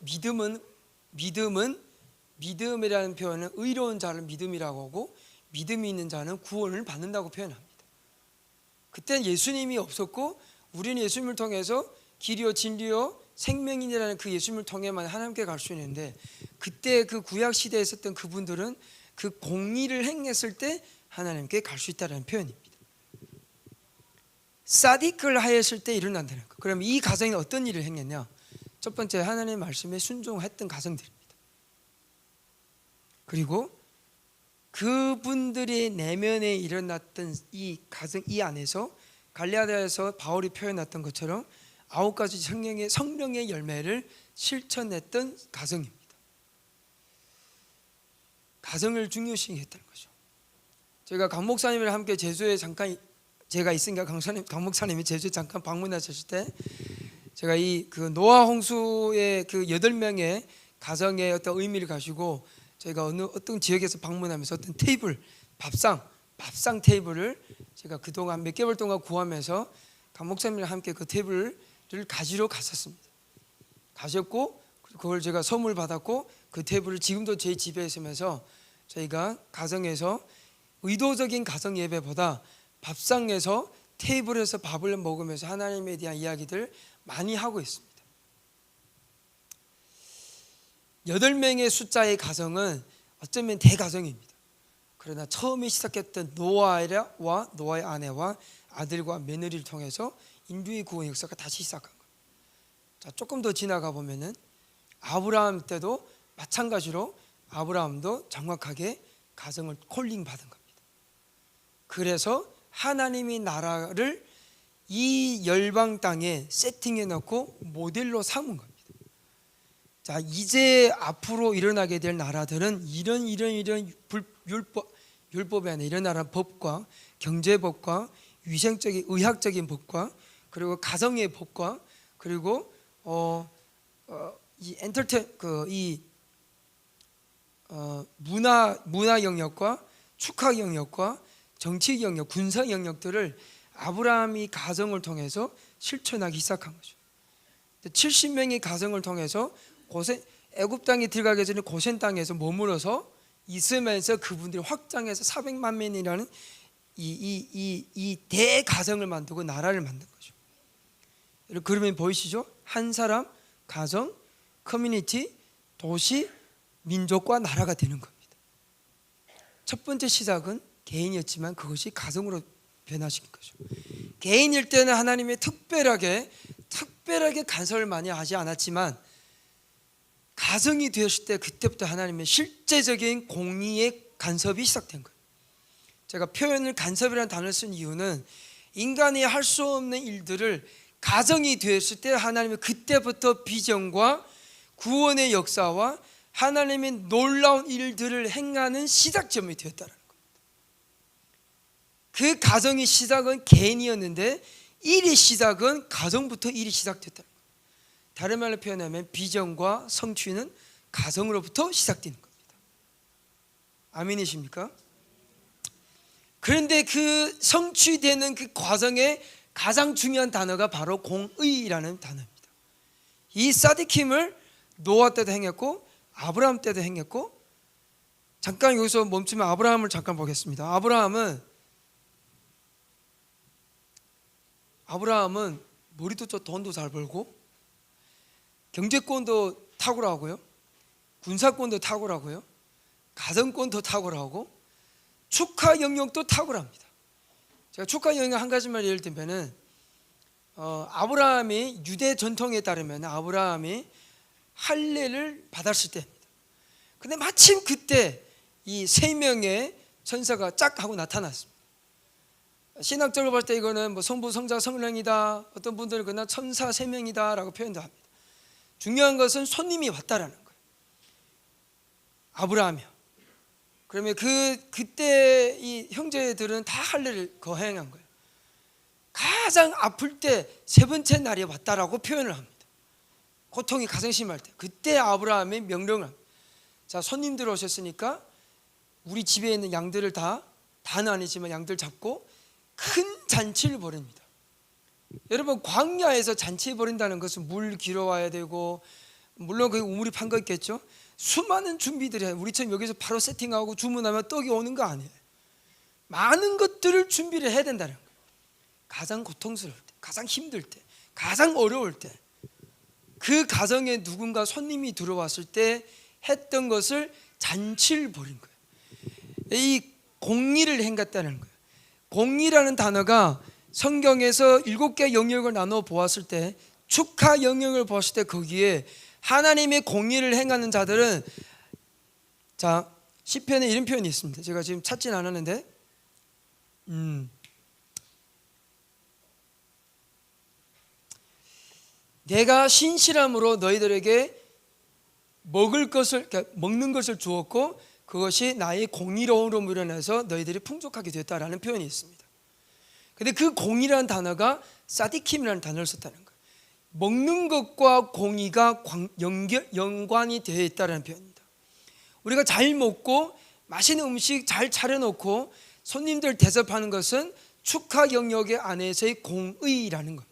믿음이라는 표현은 의로운 자를 믿음이라고 하고 믿음이 있는 자는 구원을 받는다고 표현합니다. 그때 예수님이 없었고 우리는 예수님을 통해서 길이요 진리요 생명이라는 그 예수님을 통해만 하나님께 갈 수 있는데, 그때 그 구약 시대에 있었던 그분들은 그 공의를 행했을 때 하나님께 갈 수 있다는 표현입니다. 사딕을 하였을 때 일어난다는 거. 그럼 이 가정이 어떤 일을 행했냐? 첫 번째, 하나님의 말씀에 순종했던 가정들입니다. 그리고 그분들의 내면에 일어났던 이 가정, 이 안에서 갈라디아에서 바울이 표현했던 것처럼 9가지 성령의 열매를 실천했던 가정입니다. 가정을 중요시 했다는 거죠. 제가 강 목사님이랑 함께 제주에 잠깐 제가 있으니까 강 목사님이 제주에 잠깐 방문하셨을 때 제가 그 노아 홍수의 그 8명의 가정의 어떤 의미를 가지고 저희가 어떤 지역에서 방문하면서 어떤 테이블, 밥상 테이블을 제가 그동안 몇 개월 동안 구하면서 강 목사님이랑 함께 그 테이블을 가지러 갔었습니다. 가셨고 그걸 제가 선물 받았고 그 테이블을 지금도 저희 집에 있으면서 저희가 가정에서 의도적인 가정 예배보다 밥상에서 테이블에서 밥을 먹으면서 하나님에 대한 이야기들 많이 하고 있습니다. 8명의 숫자의 가정은 어쩌면 대가정입니다. 그러나 처음에 시작했던 노아와 노아의 아내와 아들과 며느리를 통해서 인류의 구원 역사가 다시 시작한 거예요. 자, 조금 더 지나가 보면은 아브라함 때도 마찬가지로 아브라함도 정확하게 가정을 콜링 받은 겁니다. 그래서 하나님이 나라를 이 열방 땅에 세팅해 놓고 모델로 삼은 겁니다. 자, 이제 앞으로 일어나게 될 나라들은 이런 율법이 아니라 일어나는 법과 경제법과 위생적인 의학적인 법과 그리고 가정의 법과 그리고 문화 영역과 축하 영역과 정치 영역, 군사 영역들을 아브라함이 가정을 통해서 실천하기 시작한 거죠. 70명의 가정을 통해서 애굽 땅에 들어가기 전에 고센 땅에서 머물러서 있으면서 그분들이 확장해서 400만 명이라는 이 대가정을 만들고 나라를 만든 거죠. 그러면 보이시죠? 한 사람, 가정, 커뮤니티, 도시, 민족과 나라가 되는 겁니다. 첫 번째 시작은 개인이었지만 그것이 가정으로 변화시킨 거죠. 개인일 때는 하나님이 특별하게 간섭을 많이 하지 않았지만 가정이 되었을 때 그때부터 하나님의 실제적인 공의의 간섭이 시작된 거예요. 제가 표현을 간섭이라는 단어를 쓴 이유는 인간이 할 수 없는 일들을 가정이 되었을 때 하나님은 그때부터 비전과 구원의 역사와 하나님의 놀라운 일들을 행하는 시작점이 되었다는 겁니다. 그 가정의 시작은 개인이었는데 일의 시작은 가정부터 일이 시작됐다는 겁니다. 다른 말로 표현하면 비전과 성취는 가정으로부터 시작되는 겁니다. 아멘이십니까? 그런데 그 성취되는 그 과정에 가장 중요한 단어가 바로 공의라는 단어입니다. 이 사디킴을 노아 때도 행했고 아브라함 때도 행했고, 잠깐 여기서 멈추면 아브라함을 잠깐 보겠습니다. 아브라함은 머리도 좋고 돈도 잘 벌고 경제권도 탁월하고요, 군사권도 탁월하고요, 가정권도 탁월하고 축하 영역도 탁월합니다. 제가 축하 영역 한 가지만 예를 들면은 아브라함이 유대 전통에 따르면 아브라함이 할례를 받았을 때입니다. 근데 마침 그때 이 세 명의 천사가 짝 하고 나타났습니다. 신학적으로 볼 때 이거는 뭐 성부, 성자, 성령이다, 어떤 분들은 그냥 천사 세 명이다라고 표현도 합니다. 중요한 것은 손님이 왔다라는 거예요. 아브라함이요. 그러면 그때 이 형제들은 다 할례를 거행한 거예요. 가장 아플 때 세 번째 날이 왔다라고 표현을 합니다. 고통이 가장 심할 때 그때 아브라함의 명령을 합니다. 자, 손님들 오셨으니까 우리 집에 있는 양들을 다는 아니지만 양들 잡고 큰 잔치를 벌입니다. 여러분, 광야에서 잔치 벌인다는 것은 물 길어와야 되고, 물론 그 우물이 판 거 있겠죠. 수많은 준비들을 해요. 우리처럼 여기서 바로 세팅하고 주문하면 떡이 오는 거 아니에요. 많은 것들을 준비를 해야 된다는 거예요. 가장 고통스러울 때, 가장 힘들 때, 가장 어려울 때, 그 가정에 누군가 손님이 들어왔을 때 했던 것을 잔치를 벌인 거예요. 이 공의를 행했다는 거예요. 공의라는 단어가 성경에서 7개 영역을 나눠 보았을 때, 축하 영역을 보았을 때 거기에 하나님의 공의를 행하는 자들은, 자, 시편에 이런 표현이 있습니다. 제가 지금 찾진 않았는데 내가 신실함으로 너희들에게 먹는 것을 주었고 그것이 나의 공의로움으로 인해서 너희들이 풍족하게 됐다라는 표현이 있습니다. 근데 그 공의라는 단어가 사디킴이라는 단어를 썼다는 거예요. 먹는 것과 공의가 연관이 되어 있다는 표현입니다. 우리가 잘 먹고 맛있는 음식 잘 차려놓고 손님들 대접하는 것은 축하 영역의 안에서의 공의라는 겁니다.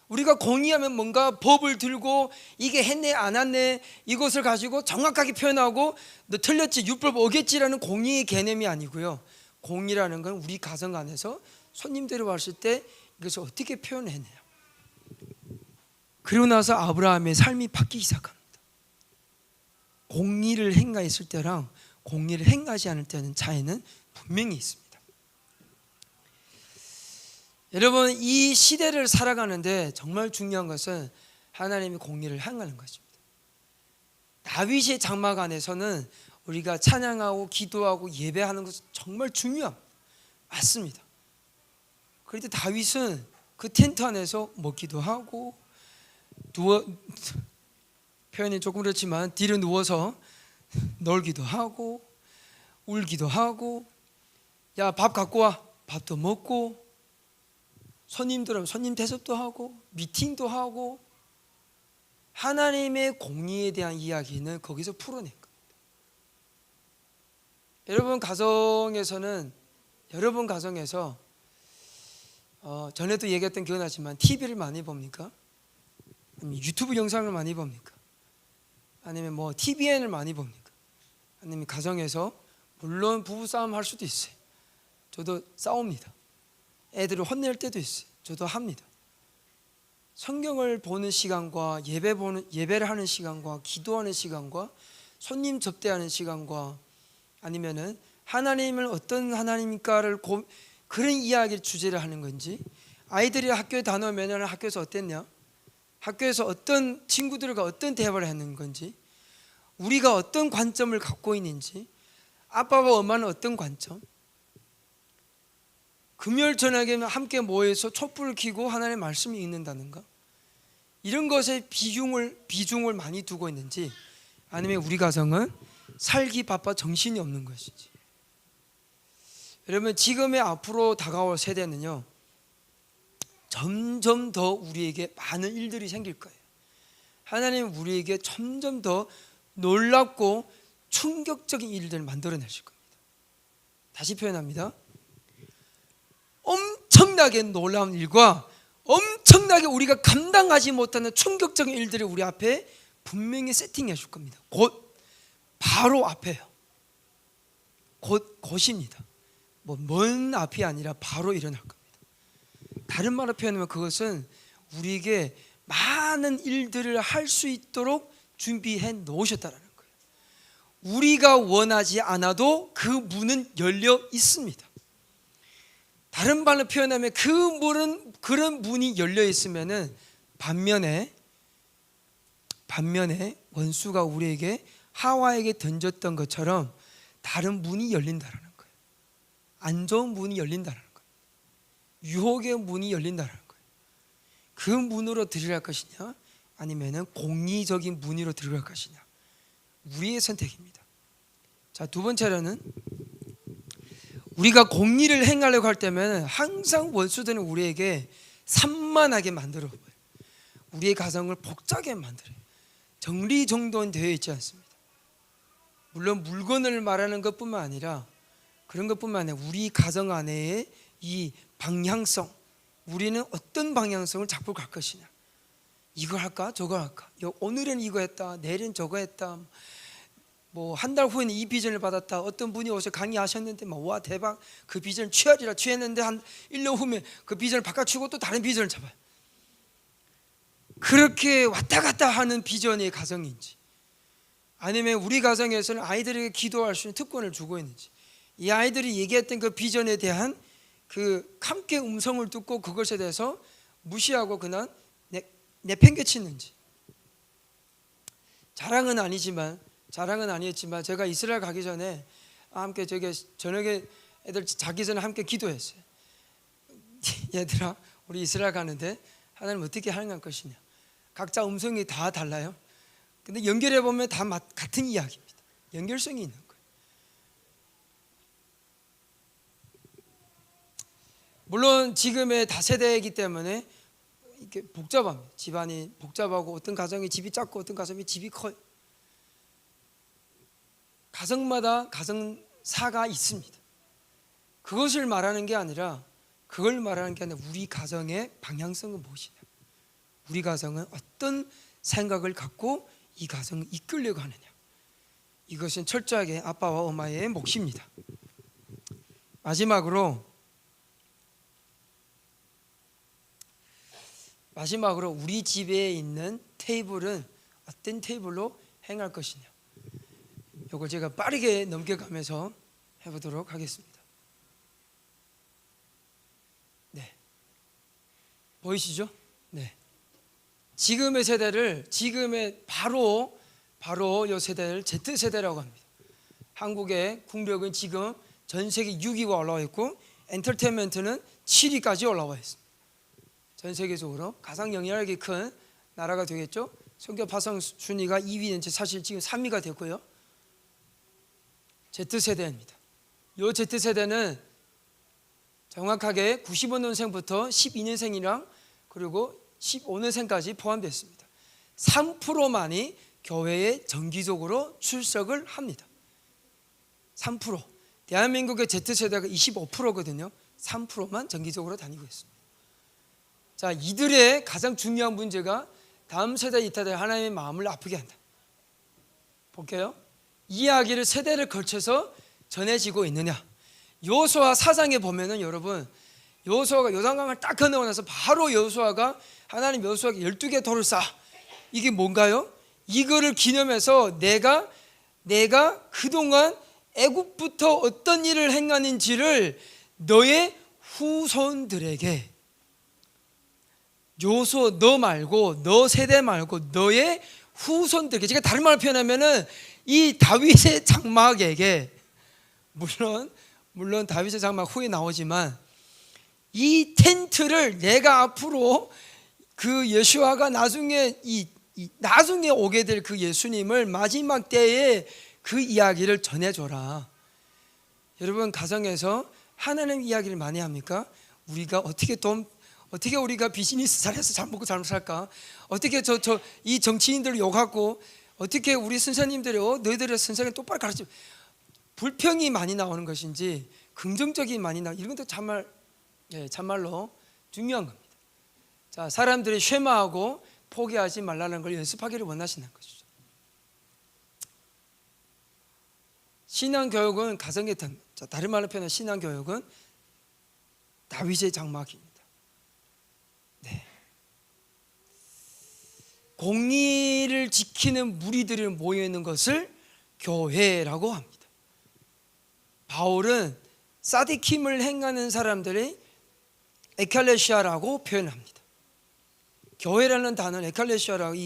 우리가 공의하면 뭔가 법을 들고 이게 했네 안 했네 이것을 가지고 정확하게 표현하고 너 틀렸지 율법 어겼지라는 공의의 개념이 아니고요. 공의라는 건 우리 가정 안에서 손님들이 왔을 때 이것을 어떻게 표현해내요. 그리고 나서 아브라함의 삶이 바뀌기 시작합니다. 공의를 행하였을 때랑 공의를 행하지 않을 때는 차이는 분명히 있습니다. 여러분, 이 시대를 살아가는데 정말 중요한 것은 하나님의 공의를 행하는 것입니다. 다윗의 장막 안에서는 우리가 찬양하고 기도하고 예배하는 것은 정말 중요합니다. 맞습니다. 그런데 다윗은 그 텐트 안에서 먹기도 하고 표현이 조금 그렇지만 뒤로 누워서 놀기도 하고 울기도 하고, 야, 밥 갖고 와, 밥도 먹고, 손님들 오면 손님 대접도 하고 미팅도 하고, 하나님의 공의에 대한 이야기는 거기서 풀어낸 겁니다. 여러분 가정에서 전에도 얘기했던 기억이 나지만 TV를 많이 봅니까? 아니면 유튜브 영상을 많이 봅니까? 아니면 뭐 TVN을 많이 봅니까? 아니면 가정에서 물론 부부싸움 할 수도 있어요. 저도 싸웁니다. 애들을 혼낼 때도 있어요. 저도 합니다. 성경을 보는 시간과 예배를 하는 시간과 기도하는 시간과 손님 접대하는 시간과 아니면은 하나님을 어떤 하나님일까를 그런 이야기를 주제를 하는 건지, 아이들이 학교에 다녀오면 학교에서 어땠냐, 학교에서 어떤 친구들과 어떤 대화를 하는 건지, 우리가 어떤 관점을 갖고 있는지, 아빠와 엄마는 어떤 관점, 금요일 저녁에 함께 모여서 촛불을 켜고 하나님의 말씀을 읽는다는가, 이런 것에 비중을 많이 두고 있는지, 아니면 우리 가정은 살기 바빠 정신이 없는 것인지. 여러분, 지금의 앞으로 다가올 세대는요, 점점 더 우리에게 많은 일들이 생길 거예요. 하나님은 우리에게 점점 더 놀랍고 충격적인 일들을 만들어내실 겁니다. 다시 표현합니다. 엄청나게 놀라운 일과 엄청나게 우리가 감당하지 못하는 충격적인 일들이 우리 앞에 분명히 세팅해 줄 겁니다. 곧 바로 앞에요. 곧입니다. 먼 앞이 아니라 바로 일어날 겁니다. 다른 말로 표현하면 그것은 우리에게 많은 일들을 할 수 있도록 준비해 놓으셨다는 거예요. 우리가 원하지 않아도 그 문은 열려 있습니다. 다른 말로 표현하면 그런 문이 열려 있으면은 반면에 원수가 우리에게 하와에게 던졌던 것처럼 다른 문이 열린다라는 거예요. 안 좋은 문이 열린다라는 거예요. 유혹의 문이 열린다라는 거예요. 그 문으로 들어갈 것이냐, 아니면은 공리적인 문으로 들어갈 것이냐, 우리의 선택입니다. 자, 두 번째로는 우리가 공리를 행하려고 할 때면 항상 원수들은 우리에게 산만하게 만들어요. 우리의 가정을 복잡하게 만들어요. 정리정돈 되어 있지 않습니다. 물론 물건을 말하는 것뿐만 아니라 그런 것뿐만 아니라 우리 가정 안에의 이 방향성, 우리는 어떤 방향성을 잡고 갈 것이냐, 이걸 할까 저걸 할까, 오늘은 이거 했다 내일은 저거 했다, 뭐 한 달 후에는 이 비전을 받았다, 어떤 분이 오셔서 강의하셨는데 와 대박, 그 비전을 취하리라 취했는데 한 1년 후면 그 비전을 바꿔치고 또 다른 비전을 잡아요. 그렇게 왔다 갔다 하는 비전의 가정인지, 아니면 우리 가정에서는 아이들에게 기도할 수 있는 특권을 주고 있는지, 이 아이들이 얘기했던 그 비전에 대한 그 함께 음성을 듣고 그것에 대해서 무시하고 그냥 내팽개치는지. 자랑은 아니었지만 제가 이스라엘 가기 전에 함께 저녁에 애들 자기 전에 함께 기도했어요. 얘들아, 우리 이스라엘 가는데 하나님 어떻게 하는 것이냐. 각자 음성이 다 달라요. 근데 연결해 보면 다 같은 이야기입니다. 연결성이 있는 거예요. 물론 지금의 다세대이기 때문에 이렇게 복잡합니다. 집안이 복잡하고 어떤 가정이 집이 작고 어떤 가정이 집이 커요. 가정마다 가정사가 있습니다. 그것을 말하는 게 아니라 우리 가정의 방향성은 무엇이냐, 우리 가정은 어떤 생각을 갖고 이 가정을 이끌려고 하느냐, 이것은 철저하게 아빠와 엄마의 몫입니다. 마지막으로 우리 집에 있는 테이블은 어떤 테이블로 행할 것이냐, 이걸 제가 빠르게 넘겨가면서 해보도록 하겠습니다. 네, 보이시죠? 네. 지금의 바로 이 세대를 Z세대라고 합니다. 한국의 국력은 지금 전 세계 6위가 올라와 있고 엔터테인먼트는 7위까지 올라와 있습니다. 전 세계적으로 가장 영향력이 큰 나라가 되겠죠. 성교 파송 순위가 2위인지 사실 지금 3위가 됐고요. Z세대입니다. 이 Z세대는 정확하게 95년생부터 12년생이랑 그리고 15년생까지 포함됐습니다. 3%만이 교회에 정기적으로 출석을 합니다. 3%. 대한민국의 Z세대가 25%거든요. 3%만 정기적으로 다니고 있습니다. 자, 이들의 가장 중요한 문제가 다음 세대 이타될 하나님의 마음을 아프게 한다. 볼게요. 이야기를 세대를 걸쳐서 전해지고 있느냐. 여호수아 4장에 보면은 여러분, 여호수아가 요단강을 딱 건너고 나서 바로 여호수아가 하나님 여호수아에게 12개 돌을 쌓아. 이게 뭔가요? 이거를 기념해서 내가 그동안 애굽부터 어떤 일을 행하는지를 너의 후손들에게, 여호수아 너 말고, 너 세대 말고 너의 후손들에게, 제가 다른 말로 표현하면은 이 다윗의 장막에게, 물론 다윗의 장막 후에 나오지만 이 텐트를 내가 앞으로 그 예수아가 나중에 나중에 오게 될 그 예수님을 마지막 때에 그 이야기를 전해줘라. 여러분, 가정에서 하나님 이야기를 많이 합니까? 우리가 어떻게 우리가 비즈니스 잘해서 잘 먹고 잘 살까? 어떻게 이 정치인들 욕하고, 어떻게 우리 선생님들이 너희들의 선생님 똑바로 가르쳐. 불평이 많이 나오는 것인지 긍정적인 많이 나, 이런 것도 참말로 중요한 겁니다. 자, 사람들이 쉐마하고 포기하지 말라는 걸 연습하기를 원하시는 것이죠. 신앙교육은 가정의 턴, 다른 말로 표현한 신앙교육은 다윗의 장막입니다. 네. 공의를 지키는 무리들이 모여 있는 것을 교회라고 합니다. 바울은 사디킴을 행하는 사람들이 에칼레시아라고 표현합니다. 교회라는 단어는 에칼레시아라고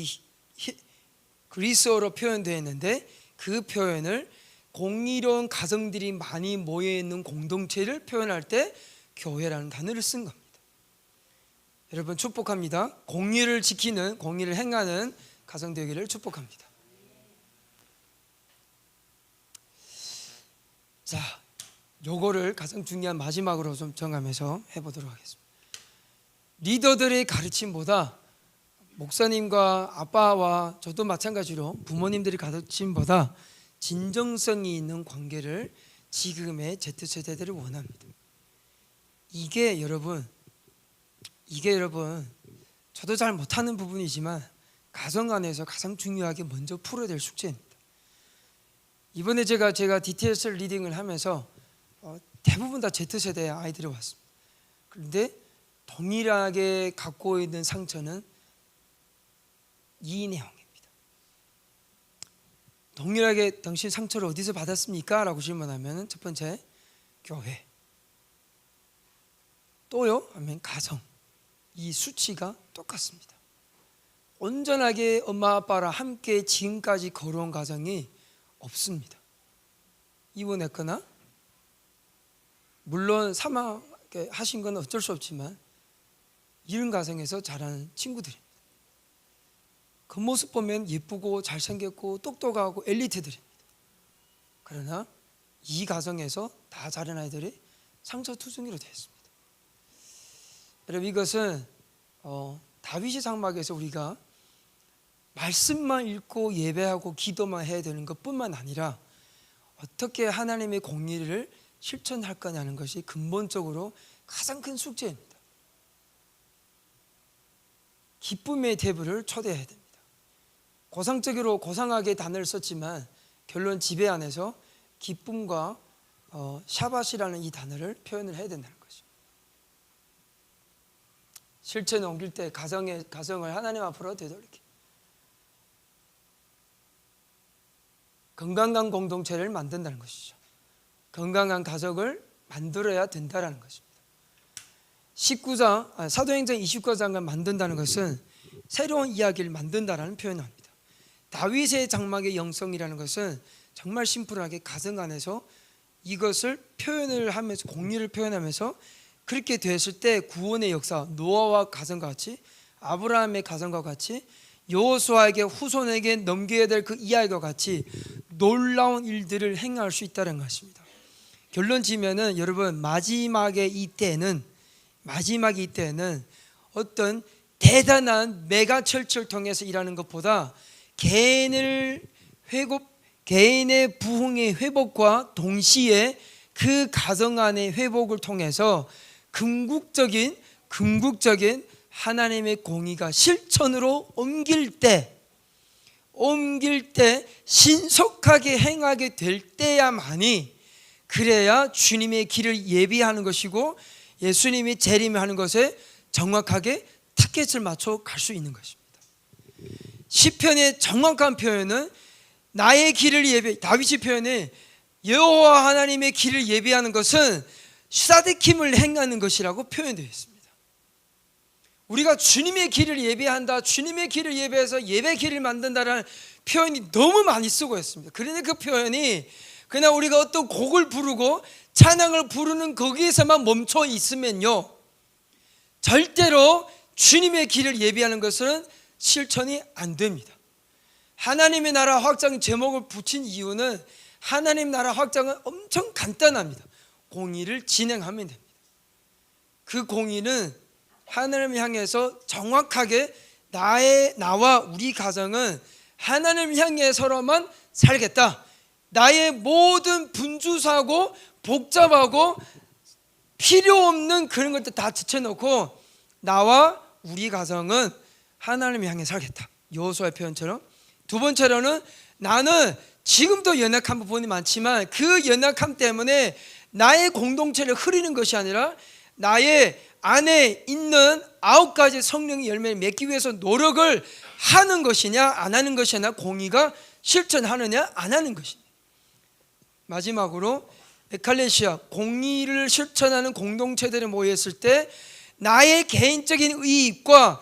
그리스어로 표현되어 있는데, 그 표현을 공의로운 가정들이 많이 모여있는 공동체를 표현할 때 교회라는 단어를 쓴 겁니다. 여러분, 축복합니다. 공의를 지키는, 공의를 행하는 가정 되기를 축복합니다. 자, 요거를 가장 중요한 마지막으로 좀 정하면서 해보도록 하겠습니다. 리더들의 가르침보다, 목사님과 아빠와 저도 마찬가지로 부모님들의 가르침보다 진정성이 있는 관계를 지금의 Z세대들이 원합니다. 이게 여러분 저도 잘 못하는 부분이지만 가정 안에서 가장 중요하게 먼저 풀어야 될 숙제입니다. 이번에 제가 DTS 리딩을 하면서 대부분 다 Z세대의 아이들이 왔습니다. 그런데 동일하게 갖고 있는 상처는 이 내용입니다. 동일하게 당신 상처를 어디서 받았습니까? 라고 질문하면 첫 번째, 교회. 또요? 하면 가정. 이 수치가 똑같습니다. 온전하게 엄마 아빠랑 함께 지금까지 걸어온 가정이 없습니다. 이혼했거나, 물론 사망하신 건 어쩔 수 없지만 이런 가정에서 자라는 친구들입니다. 겉모습 보면 예쁘고 잘생겼고 똑똑하고 엘리트들입니다. 그러나 이 가정에서 다 자란 아이들이 상처투성이로 되었습니다. 여러분, 이것은 다윗의 장막에서 우리가 말씀만 읽고 예배하고 기도만 해야 되는 것뿐만 아니라 어떻게 하나님의 공의를 실천할 거냐는 것이 근본적으로 가장 큰 숙제입니다. 기쁨의 테이블을 초대해야 됩니다. 고상하게 단어를 썼지만 결론 지배 안에서 기쁨과 샤밧이라는 이 단어를 표현을 해야 된다는 것이죠. 실천에 옮길 때 가정을 하나님 앞으로 되돌리기, 건강한 공동체를 만든다는 것이죠. 건강한 가족을 만들어야 된다는 것입니다. 사도행전 29장을 만든다는 것은 새로운 이야기를 만든다는 표현을 합니다. 다윗의 장막의 영성이라는 것은 정말 심플하게 가정 안에서 이것을 표현을 하면서, 공의를 표현하면서 그렇게 됐을 때 구원의 역사, 노아와 가정과 같이, 아브라함의 가정과 같이, 여호수아에게 후손에게 넘겨야 될 그 이야기와 같이 놀라운 일들을 행할 수 있다는 것입니다. 결론 지면은 여러분, 마지막에 이때는 어떤 대단한 메가철치를 통해서 일하는 것보다 개인의 부흥의 회복과 동시에 그 가정 안의 회복을 통해서 궁극적인 하나님의 공의가 실천으로 옮길 때 신속하게 행하게 될 때야만이, 그래야 주님의 길을 예비하는 것이고 예수님이 재림하는 것에 정확하게 타겟을 맞춰 갈 수 있는 것입니다. 시편의 정확한 표현은 나의 길을 예배, 다윗이 표현해 여호와 하나님의 길을 예배하는 것은 사디킴을 행하는 것이라고 표현되어 있습니다. 우리가 주님의 길을 예배한다, 주님의 길을 예배해서 예배 길을 만든다라는 표현이 너무 많이 쓰고 있습니다. 그런데 그 표현이 그냥 우리가 어떤 곡을 부르고 찬양을 부르는 거기에서만 멈춰 있으면요, 절대로 주님의 길을 예배하는 것은 실천이 안 됩니다. 하나님의 나라 확장 제목을 붙인 이유는 하나님 나라 확장은 엄청 간단합니다. 공의를 진행하면 됩니다. 그 공의는 하나님을 향해서 정확하게 나와 우리 가정은 하나님을 향해서로만 살겠다. 나의 모든 분주사고 복잡하고 필요 없는 그런 것들 다 제쳐놓고 나와 우리 가정은 하나님을 향해 살겠다. 여호수아의 표현처럼. 두 번째로는 나는 지금도 연약한 부분이 많지만 그 연약함 때문에 나의 공동체를 흐리는 것이 아니라 나의 안에 있는 9가지 성령의 열매를 맺기 위해서 노력을 하는 것이냐 안 하는 것이냐, 공의가 실천하느냐 안 하는 것이냐. 마지막으로 에클레시아, 공의를 실천하는 공동체들이 모였을 때 나의 개인적인 이익과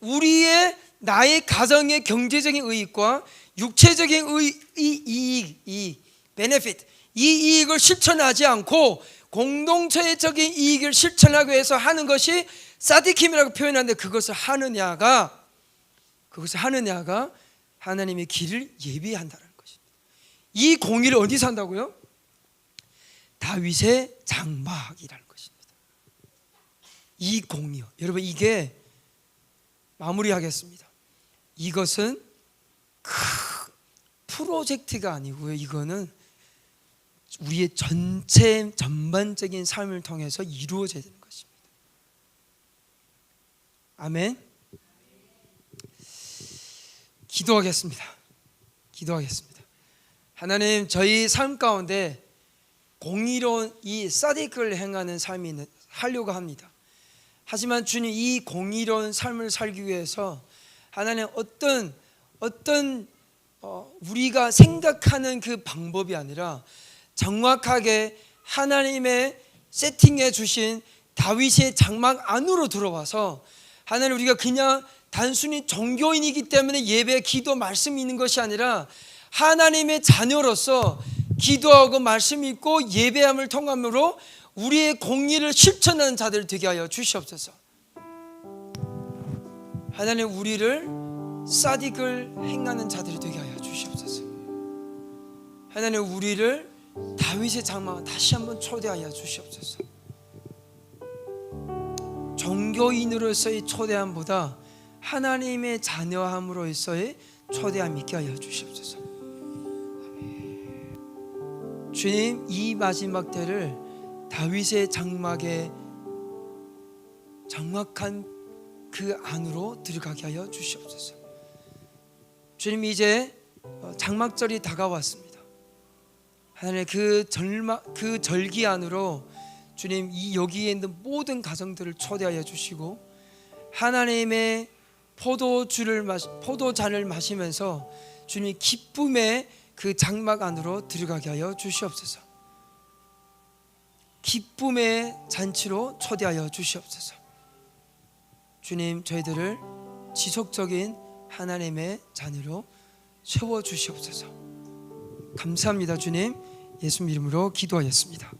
우리의 나의 가정의 경제적인 이익과 육체적인 이익, 베네핏, 이 이익을 실천하지 않고 공동체적인 이익을 실천하기 위해서 하는 것이 사디킴이라고 표현하는데, 그것을 하느냐가 하나님의 길을 예비한다는 것입니다. 이 공의를 어디서 한다고요? 다윗의 장막이라는 것입니다. 이 공의요, 여러분, 이게 마무리하겠습니다. 이것은 큰 프로젝트가 아니고요, 이거는 우리의 전반적인 삶을 통해서 이루어져야 되는 것입니다. 아멘. 기도하겠습니다. 하나님, 저희 삶 가운데 공의로운 이 사디크를 행하는 삶이 하려고 합니다. 하지만 주님, 이 공의로운 삶을 살기 위해서 하나님 어떤 우리가 생각하는 그 방법이 아니라 정확하게 하나님의 세팅해 주신 다윗의 장막 안으로 들어와서, 하나님, 우리가 그냥 단순히 종교인이기 때문에 예배, 기도, 말씀이 있는 것이 아니라 하나님의 자녀로서 기도하고 말씀 읽고 예배함을 통함으로 우리의 공의를 실천하는 자들 되게 하여 주시옵소서. 하나님, 우리를 사딕을 행하는 자들이 되게 하여 주시옵소서. 하나님, 우리를 다윗의 장막 다시 한번 초대하여 주시옵소서. 종교인으로서의 초대함보다 하나님의 자녀함으로서의 초대함 있게 하여 주시옵소서. 주님, 이 마지막 때를 다윗의 장막에 정확한 그 안으로 들어가게 하여 주시옵소서. 주님, 이제 장막절이 다가왔습니다. 하나님, 그 절기 안으로 주님, 이 여기에 있는 모든 가정들을 초대하여 주시고, 하나님의 포도잔을 마시면서 주님, 기쁨의 그 장막 안으로 들어가게 하여 주시옵소서. 기쁨의 잔치로 초대하여 주시옵소서. 주님, 저희들을 지속적인 하나님의 자녀로 세워 주시옵소서. 감사합니다. 주님, 예수 이름으로 기도하였습니다.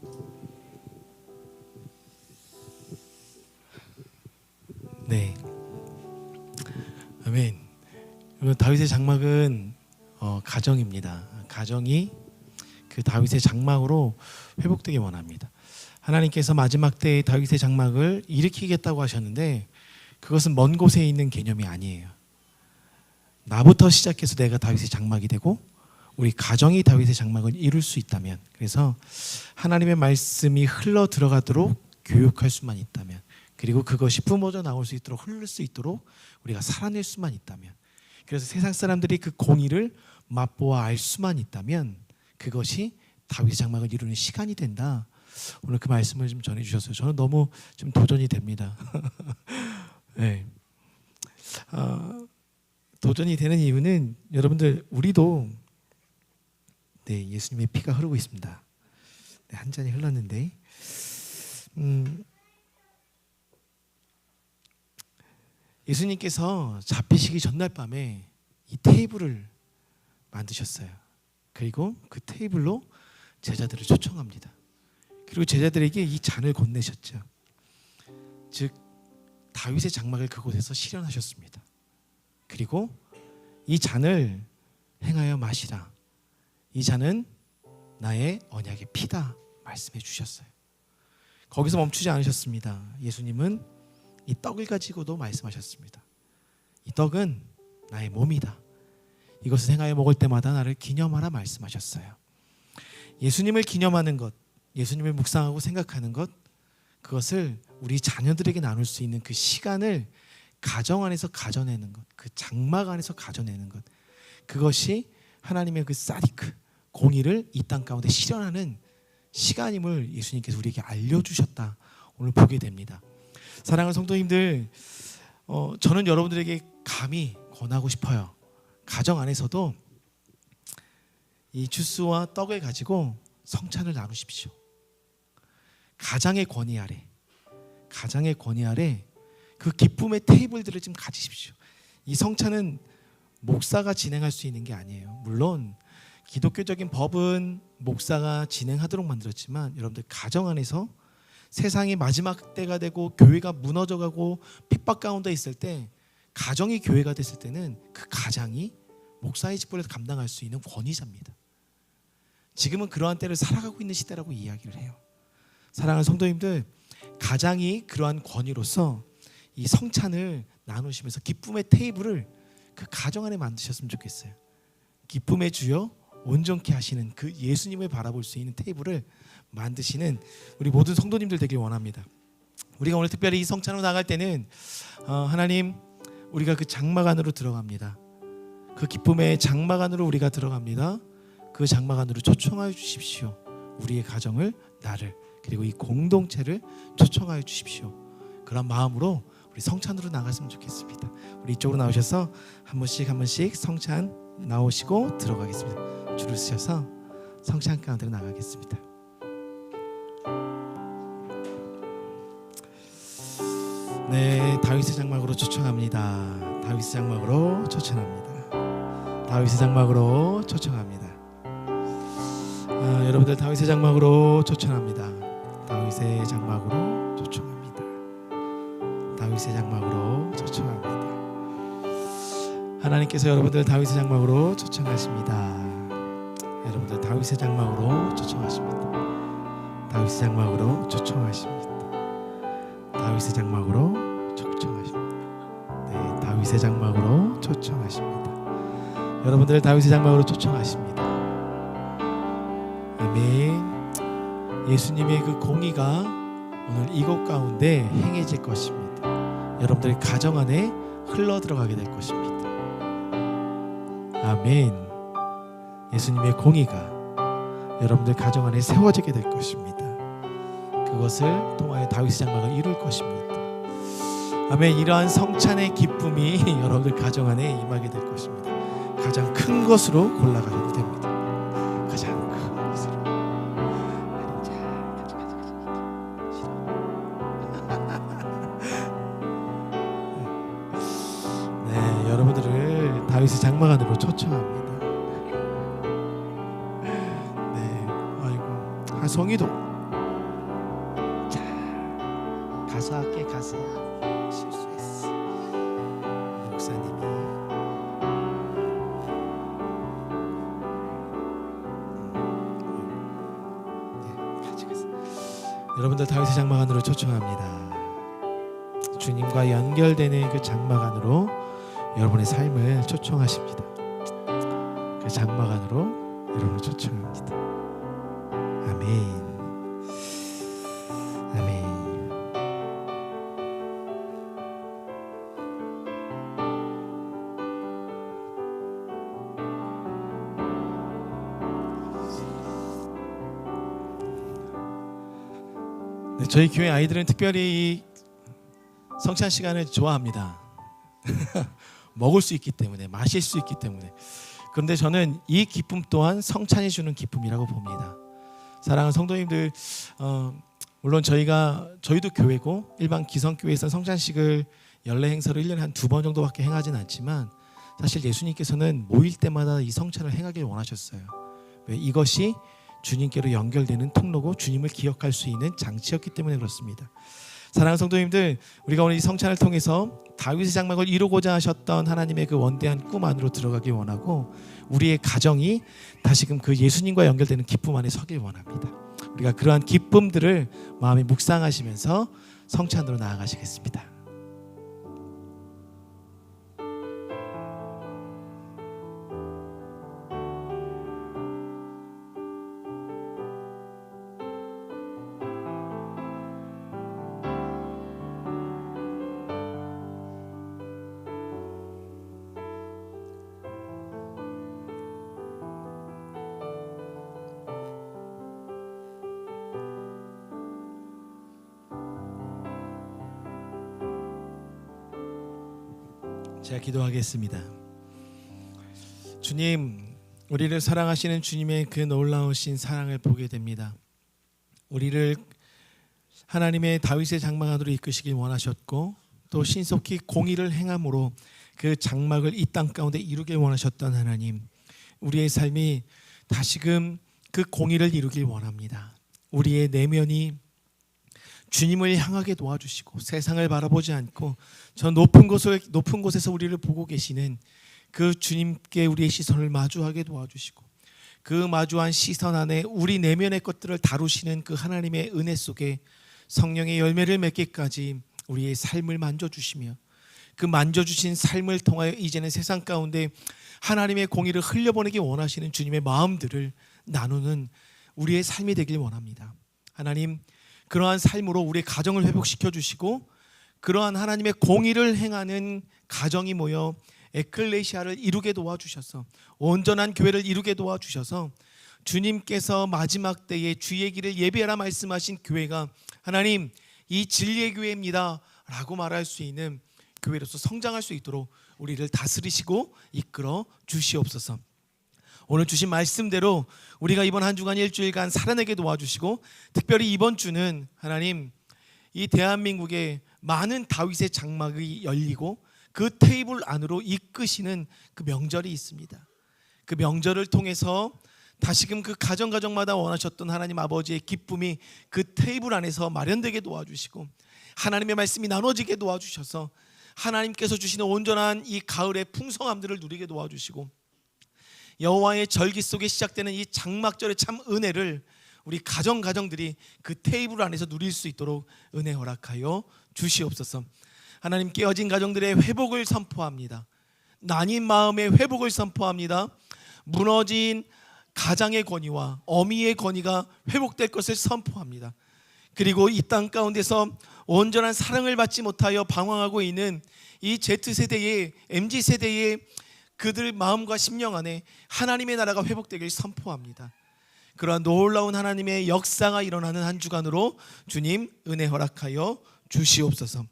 네, 아멘. 여러분, 다윗의 장막은 가정입니다. 가정이 그 다윗의 장막으로 회복되기 원합니다. 하나님께서 마지막 때에 다윗의 장막을 일으키겠다고 하셨는데, 그것은 먼 곳에 있는 개념이 아니에요. 나부터 시작해서 내가 다윗의 장막이 되고 우리 가정이 다윗의 장막을 이룰 수 있다면, 그래서 하나님의 말씀이 흘러 들어가도록 교육할 수만 있다면, 그리고 그것이 뿜어져 나올 수 있도록 흐를 수 있도록 우리가 살아낼 수만 있다면, 그래서 세상 사람들이 그 공의를 맛보아 알 수만 있다면, 그것이 다윗의 장막을 이루는 시간이 된다. 오늘 그 말씀을 좀 전해주셨어요. 저는 너무 좀 도전이 됩니다. 네. 도전이 되는 이유는 여러분들 우리도 네, 예수님의 피가 흐르고 있습니다. 네, 한 잔이 흘렀는데 예수님께서 잡히시기 전날 밤에 이 테이블을 만드셨어요. 그리고 그 테이블로 제자들을 초청합니다. 그리고 제자들에게 이 잔을 건네셨죠. 즉 다윗의 장막을 그곳에서 실현하셨습니다. 그리고 이 잔을 행하여 마시라. 이 잔은 나의 언약의 피다 말씀해 주셨어요. 거기서 멈추지 않으셨습니다. 예수님은 이 떡을 가지고도 말씀하셨습니다. 이 떡은 나의 몸이다. 이것을 행하여 먹을 때마다 나를 기념하라 말씀하셨어요. 예수님을 기념하는 것, 예수님을 묵상하고 생각하는 것, 그것을 우리 자녀들에게 나눌 수 있는 그 시간을 가정 안에서 가져내는 것, 그 장막 안에서 가져내는 것, 그것이 하나님의 그 사디크, 공의를 이 땅 가운데 실현하는 시간임을 예수님께서 우리에게 알려주셨다 오늘 보게 됩니다. 사랑하는 성도님들, 저는 여러분들에게 감히 권하고 싶어요. 가정 안에서도 이 주스와 떡을 가지고 성찬을 나누십시오. 가장의 권위 아래 그 기쁨의 테이블들을 좀 가지십시오. 이 성찬은 목사가 진행할 수 있는 게 아니에요. 물론 기독교적인 법은 목사가 진행하도록 만들었지만 여러분들 가정 안에서 세상이 마지막 때가 되고 교회가 무너져가고 핍박 가운데 있을 때, 가정이 교회가 됐을 때는 그 가장이 목사의 직분을 감당할 수 있는 권위자입니다. 지금은 그러한 때를 살아가고 있는 시대라고 이야기를 해요. 사랑하는 성도님들, 가장이 그러한 권위로서 이 성찬을 나누시면서 기쁨의 테이블을 그 가정 안에 만드셨으면 좋겠어요. 기쁨의 주여 온전케 하시는 그 예수님을 바라볼 수 있는 테이블을 만드시는 우리 모든 성도님들 되길 원합니다. 우리가 오늘 특별히 이 성찬으로 나갈 때는 하나님, 우리가 그 장막 안으로 들어갑니다. 그 기쁨의 장막 안으로 우리가 들어갑니다. 그 장막 안으로 초청하여 주십시오. 우리의 가정을, 나를, 그리고 이 공동체를 초청하여 주십시오. 그런 마음으로 우리 성찬으로 나갔으면 좋겠습니다. 우리 이쪽으로 나오셔서 한 번씩 성찬 나오시고 들어가겠습니다. 줄을 서셔서 성찬 가운데로 나가겠습니다. 네, 다윗의 장막으로 초청합니다. 다윗의 장막으로 초청합니다. 다윗의 장막으로 초청합니다. 여러분들 다윗의 장막으로 초청합니다. 다윗의 장막으로 초청합니다. 다윗의 장막으로 초청합니다. 하나님께서 여러분들 다윗의 장막으로 초청하십니다. 여러분들 다윗의 장막으로 초청하십니다. 다윗의 장막으로 초청하십니다. 다윗의 장막으로 초청하십니다. 네, 다윗의 장막으로 초청하십니다. 여러분들 다윗의 장막으로 초청하십니다. 아멘. 예수님의 그 공의가 오늘 이곳 가운데 행해질 것입니다. 여러분들의 가정 안에 흘러 들어가게 될 것입니다. 아멘. 예수님의 공의가 여러분들 가정 안에 세워지게 될 것입니다. 그것을 통하여 다윗의 장막을 이룰 것입니다. 아멘. 이러한 성찬의 기쁨이 여러분들 가정 안에 임하게 될 것입니다. 가장 큰 것으로 골라가셔도 됩니다. 가장 큰 것으로. 네, 여러분들을 다윗의 장막 안으로 초청합니다. 네, 아이고 하성이도 자 가서 할게. 가서 실수했어. 목사님이 네, 같이 가서. 여러분들 다윗의 장막 안으로 초청합니다. 주님과 연결되는 그 장막 안으로 여러분의 삶을 초청하십니다. 그 장막 안으로 여러분을 초청합니다. 아멘. 아멘. 저희 교회 아이들은 특별히 이 성찬 시간을 좋아합니다. 먹을 수 있기 때문에, 마실 수 있기 때문에. 그런데 저는 이 기쁨 또한 성찬이 주는 기쁨이라고 봅니다. 사랑하는 성도님들, 물론 저희도 교회고 일반 기성교회에서 성찬식을 연례 행사로 1년에 한 2번 정도밖에 행하진 않지만, 사실 예수님께서는 모일 때마다 이 성찬을 행하길 원하셨어요. 왜? 이것이 주님께로 연결되는 통로고 주님을 기억할 수 있는 장치였기 때문에 그렇습니다. 사랑하는 성도님들, 우리가 오늘 이 성찬을 통해서 다윗의 장막을 이루고자 하셨던 하나님의 그 원대한 꿈 안으로 들어가길 원하고, 우리의 가정이 다시금 그 예수님과 연결되는 기쁨 안에 서길 원합니다. 우리가 그러한 기쁨들을 마음에 묵상하시면서 성찬으로 나아가시겠습니다. 제가 기도하겠습니다. 주님, 우리를 사랑하시는 주님의 그 놀라우신 사랑을 보게 됩니다. 우리를 하나님의 다윗의 장막 안으로 이끄시길 원하셨고, 또 신속히 공의를 행함으로 그 장막을 이 땅 가운데 이루길 원하셨던 하나님, 우리의 삶이 다시금 그 공의를 이루길 원합니다. 우리의 내면이 주님을 향하게 도와주시고, 세상을 바라보지 않고 저 높은 곳에서 우리를 보고 계시는 그 주님께 우리의 시선을 마주하게 도와주시고, 그 마주한 시선 안에 우리 내면의 것들을 다루시는 그 하나님의 은혜 속에 성령의 열매를 맺기까지 우리의 삶을 만져주시며, 그 만져주신 삶을 통하여 이제는 세상 가운데 하나님의 공의를 흘려보내기 원하시는 주님의 마음들을 나누는 우리의 삶이 되길 원합니다. 하나님, 그러한 삶으로 우리의 가정을 회복시켜 주시고, 그러한 하나님의 공의를 행하는 가정이 모여 에클레시아를 이루게 도와주셔서, 온전한 교회를 이루게 도와주셔서, 주님께서 마지막 때에 주의 길을 예비하라 말씀하신 교회가 하나님 이 진리의 교회입니다 라고 말할 수 있는 교회로서 성장할 수 있도록 우리를 다스리시고 이끌어 주시옵소서. 오늘 주신 말씀대로 우리가 이번 한 주간 일주일간 살아내게 도와주시고, 특별히 이번 주는 하나님 이 대한민국에 많은 다윗의 장막이 열리고 그 테이블 안으로 이끄시는 그 명절이 있습니다. 그 명절을 통해서 다시금 그 가정마다 원하셨던 하나님 아버지의 기쁨이 그 테이블 안에서 마련되게 도와주시고, 하나님의 말씀이 나눠지게 도와주셔서 하나님께서 주시는 온전한 이 가을의 풍성함들을 누리게 도와주시고, 여호와의 절기 속에 시작되는 이 장막절의 참 은혜를 우리 가정들이 그 테이블 안에서 누릴 수 있도록 은혜 허락하여 주시옵소서. 하나님, 깨어진 가정들의 회복을 선포합니다. 나뉜 마음의 회복을 선포합니다. 무너진 가장의 권위와 어미의 권위가 회복될 것을 선포합니다. 그리고 이 땅 가운데서 온전한 사랑을 받지 못하여 방황하고 있는 이 Z세대의 MZ세대의 그들 마음과 심령 안에 하나님의 나라가 회복되길 선포합니다. 그러한 놀라운 하나님의 역사가 일어나는 한 주간으로 주님 은혜 허락하여 주시옵소서.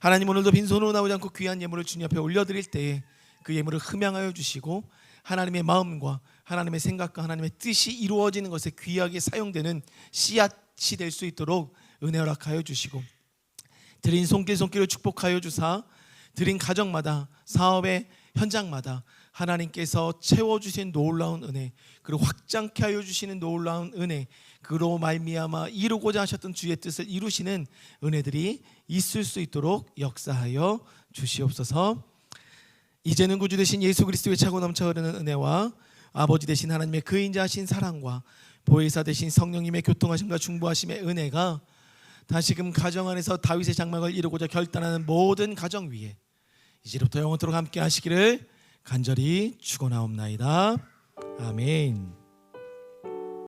하나님, 오늘도 빈손으로 나오지 않고 귀한 예물을 주님 앞에 올려드릴 때에 그 예물을 흠양하여 주시고, 하나님의 마음과 하나님의 생각과 하나님의 뜻이 이루어지는 것에 귀하게 사용되는 씨앗이 될 수 있도록 은혜 허락하여 주시고, 드린 손길을 축복하여 주사 드린 가정마다, 사업의 현장마다 하나님께서 채워주신 놀라운 은혜, 그리고 확장케 하여 주시는 놀라운 은혜, 그로 말미암아 이루고자 하셨던 주의 뜻을 이루시는 은혜들이 있을 수 있도록 역사하여 주시옵소서. 이제는 구주 되신 예수 그리스도의 차고 넘쳐 흐르는 은혜와 아버지 되신 하나님의 그 인자하신 사랑과 보혜사 되신 성령님의 교통하심과 중보하심의 은혜가 다시금 가정 안에서 다윗의 장막을 이루고자 결단하는 모든 가정 위에 이제부터 영원토록 함께 하시기를 간절히 축원하옵나이다. 아멘.